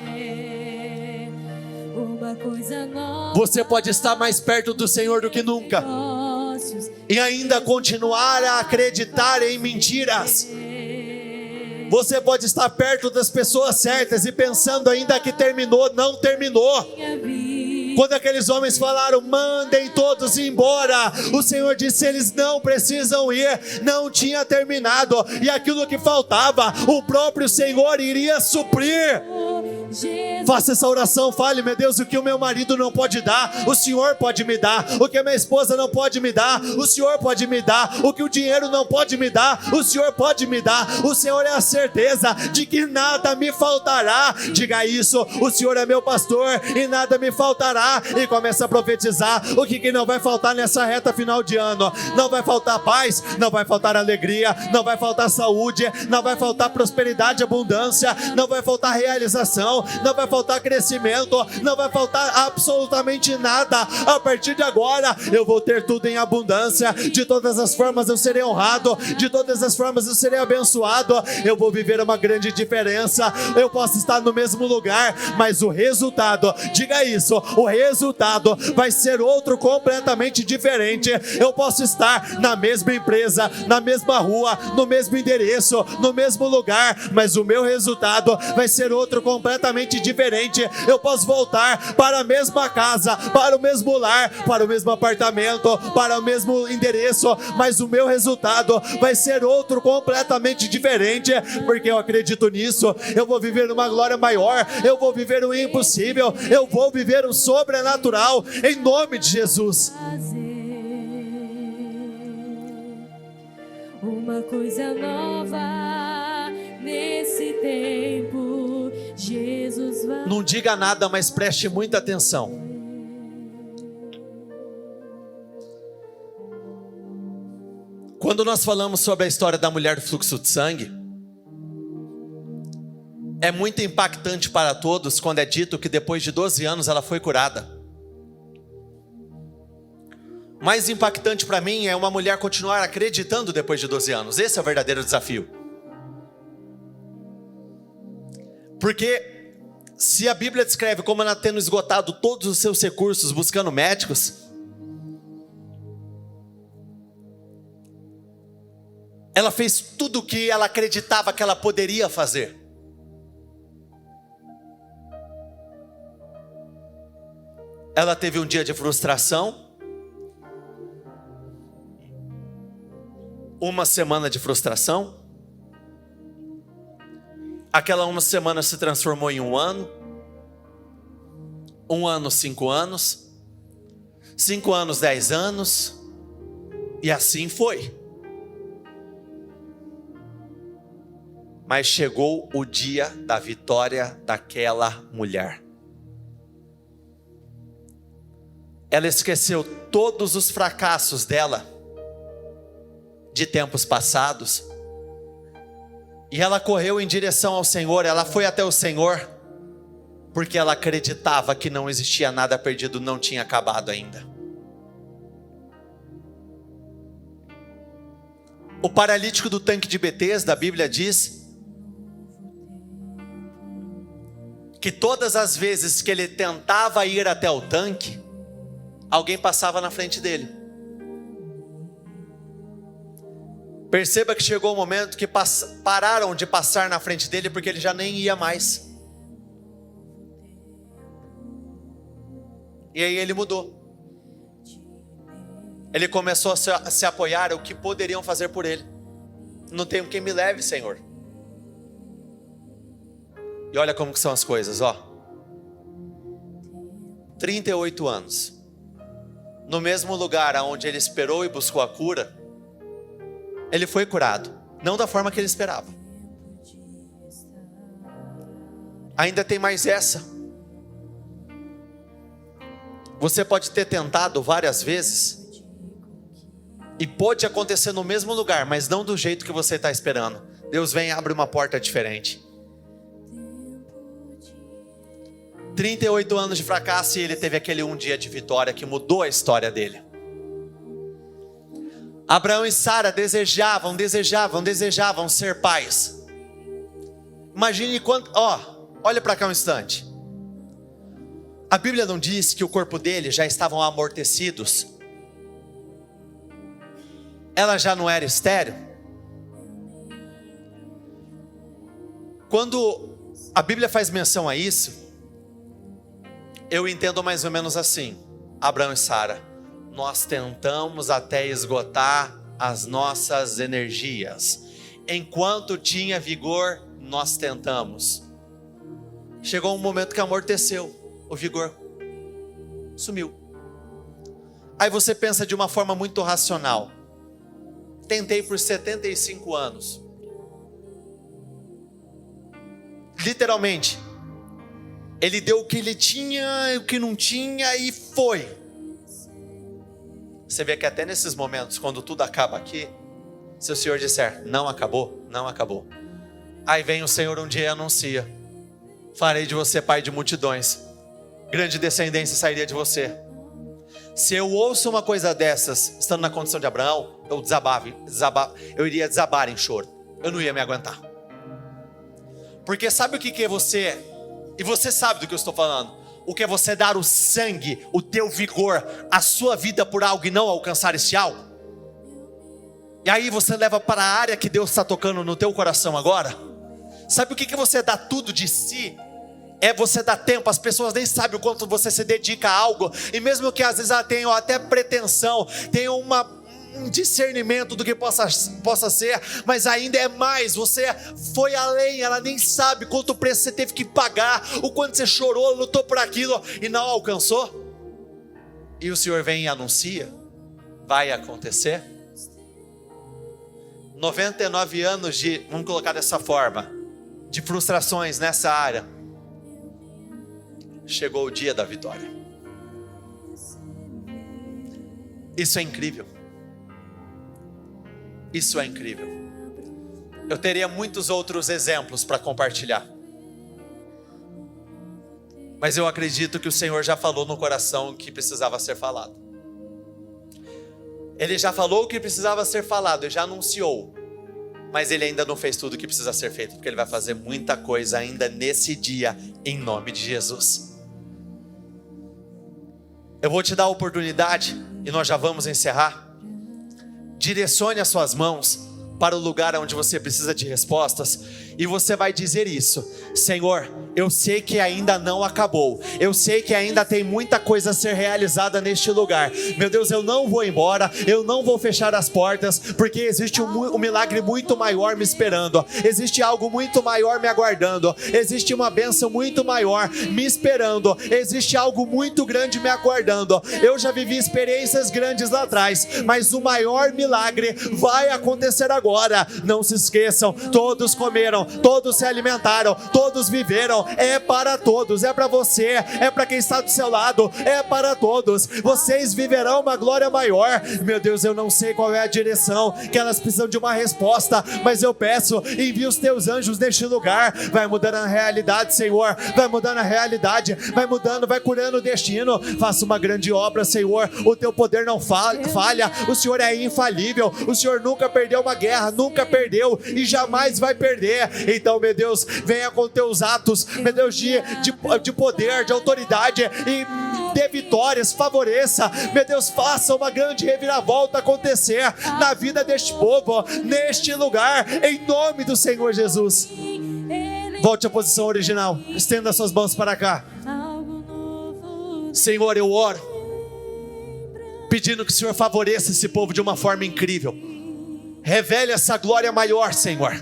Você pode estar mais perto do Senhor do que nunca e ainda continuar a acreditar em mentiras. Você pode estar perto das pessoas certas e pensando ainda que terminou. Não terminou. Quando aqueles homens falaram, mandem todos embora, o Senhor disse, eles não precisam ir. Não tinha terminado. E aquilo que faltava, o próprio Senhor iria suprir. Faça essa oração, fale, meu Deus, o que o meu marido não pode dar, o Senhor pode me dar. O que a minha esposa não pode me dar, o Senhor pode me dar. O que o dinheiro não pode me dar, o Senhor pode me dar. O Senhor é a certeza de que nada me faltará. Diga isso, o Senhor é meu pastor e nada me faltará. E começa a profetizar o que não vai faltar nessa reta final de ano. Não vai faltar paz, não vai faltar alegria, não vai faltar saúde, não vai faltar prosperidade e abundância, não vai faltar realização, não vai faltar crescimento, não vai faltar absolutamente nada. A partir de agora eu vou ter tudo em abundância, de todas as formas eu serei honrado, de todas as formas eu serei abençoado, eu vou viver uma grande diferença. Eu posso estar no mesmo lugar, mas o resultado, diga isso, o resultado vai ser outro completamente diferente. Eu posso estar na mesma empresa, na mesma rua, no mesmo endereço, no mesmo lugar, mas o meu resultado vai ser outro completamente diferente. Eu posso voltar para a mesma casa, para o mesmo lar, para o mesmo apartamento, para o mesmo endereço, mas o meu resultado vai ser outro completamente diferente, porque eu acredito nisso. Eu vou viver uma glória maior, eu vou viver o impossível, eu vou viver o sobrenatural, em nome de Jesus. Uma coisa nova nesse tempo, Jesus vai. Não diga nada, mas preste muita atenção. Quando nós falamos sobre a história da mulher do fluxo de sangue, é muito impactante para todos quando é dito que depois de 12 anos ela foi curada. Mais impactante para mim é uma mulher continuar acreditando depois de 12 anos. Esse é o verdadeiro desafio. Porque se a Bíblia descreve como ela tendo esgotado todos os seus recursos buscando médicos, ela fez tudo o que ela acreditava que ela poderia fazer. Ela teve um dia de frustração, uma semana de frustração, aquela uma semana se transformou em um ano, 5 anos, 5 anos, 10 anos, e assim foi. Mas chegou o dia da vitória daquela mulher. Ela esqueceu todos os fracassos dela, de tempos passados, e ela correu em direção ao Senhor. Ela foi até o Senhor, porque ela acreditava que não existia nada perdido, não tinha acabado ainda. O paralítico do tanque de Betesda, a Bíblia diz que todas as vezes que ele tentava ir até o tanque, alguém passava na frente dele. Perceba que chegou o momento que pararam de passar na frente dele, porque ele já nem ia mais. E aí ele mudou. Ele começou a se apoiar o que poderiam fazer por ele. Não tenho quem me leve, Senhor. E olha como que são as coisas, ó. 38 anos. No mesmo lugar onde ele esperou e buscou a cura, ele foi curado. Não da forma que ele esperava. Ainda tem mais essa. Você pode ter tentado várias vezes, e pode acontecer no mesmo lugar, mas não do jeito que você está esperando. Deus vem e abre uma porta diferente. 38 anos de fracasso, e ele teve aquele um dia de vitória que mudou a história dele. Abraão e Sara desejavam ser pais. Imagine quanto, olha para cá um instante. A Bíblia não diz que o corpo dele já estavam amortecidos? Ela já não era estéril? Quando a Bíblia faz menção a isso, eu entendo mais ou menos assim: Abraão e Sara, nós tentamos até esgotar as nossas energias. Enquanto tinha vigor, nós tentamos. Chegou um momento que amorteceu, o vigor sumiu. Aí você pensa de uma forma muito racional: tentei por 75 anos. Literalmente, ele deu o que ele tinha, o que não tinha, e foi. Você vê que até nesses momentos, quando tudo acaba aqui, se o Senhor disser, não acabou, não acabou. Aí vem o Senhor um dia e anuncia: Farei de você pai de multidões. Grande descendência sairia de você. Se eu ouço uma coisa dessas, estando na condição de Abraão, eu iria desabar em choro. Eu não ia me aguentar. Porque sabe o que é você? E você sabe do que eu estou falando. O que é você dar o sangue, o teu vigor, a sua vida por algo e não alcançar esse algo? E aí você leva para a área que Deus está tocando no teu coração agora. Sabe o que é você dá tudo de si? É você dar tempo. As pessoas nem sabem o quanto você se dedica a algo. E mesmo que às vezes ela tenha até pretensão, tenha um discernimento do que possa ser, mas ainda é mais. Você foi além. Ela nem sabe quanto preço você teve que pagar, o quanto você chorou, lutou por aquilo e não alcançou. E o Senhor vem e anuncia: vai acontecer. 99 anos de, vamos colocar dessa forma, de frustrações nessa área. Chegou o dia da vitória. Isso é incrível. Isso é incrível. Eu teria muitos outros exemplos para compartilhar, mas eu acredito que o Senhor já falou no coração o que precisava ser falado. Ele já falou o que precisava ser falado, ele já anunciou, mas ele ainda não fez tudo o que precisa ser feito, porque ele vai fazer muita coisa ainda nesse dia, em nome de Jesus. Eu vou te dar a oportunidade, e nós já vamos encerrar. Direcione as suas mãos para o lugar onde você precisa de respostas, e você vai dizer isso: Senhor, eu sei que ainda não acabou, eu sei que ainda tem muita coisa a ser realizada neste lugar. Meu Deus, eu não vou embora, eu não vou fechar as portas, porque existe um milagre muito maior me esperando, existe algo muito maior me aguardando, existe uma bênção muito maior me esperando, existe algo muito grande me aguardando. Eu já vivi experiências grandes lá atrás, mas o maior milagre vai acontecer agora. Não se esqueçam, todos comeram, todos se alimentaram, todos viveram. É para todos, é para você, é para quem está do seu lado, é para todos. Vocês viverão uma glória maior. Meu Deus, eu não sei qual é a direção que elas precisam de uma resposta, mas eu peço, envia os teus anjos neste lugar. Vai mudando a realidade, Senhor, vai mudando a realidade, vai mudando, vai curando o destino. Faça uma grande obra, Senhor. O teu poder não falha, o Senhor é infalível, o Senhor nunca perdeu uma guerra, nunca perdeu e jamais vai perder. Então, meu Deus, venha com teus atos, meu Deus, de poder, de autoridade, e dê vitórias, favoreça, meu Deus, faça uma grande reviravolta acontecer na vida deste povo, neste lugar, em nome do Senhor Jesus. Volte à posição original, estenda suas mãos para cá. Senhor, eu oro pedindo que o Senhor favoreça esse povo de uma forma incrível. Revele essa glória maior, Senhor,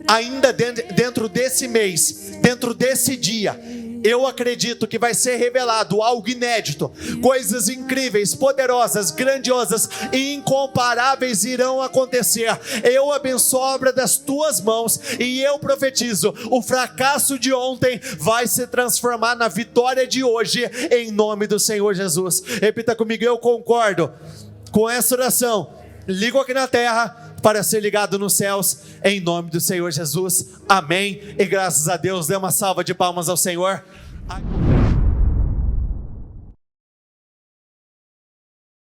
ainda dentro desse mês, dentro desse dia. Eu acredito que vai ser revelado algo inédito, coisas incríveis, poderosas, grandiosas e incomparáveis irão acontecer. Eu abençoo a obra das tuas mãos e eu profetizo: o fracasso de ontem vai se transformar na vitória de hoje, em nome do Senhor Jesus. Repita comigo: eu concordo com essa oração. Ligo aqui na terra para ser ligado nos céus, em nome do Senhor Jesus. Amém. E graças a Deus, dê uma salva de palmas ao Senhor.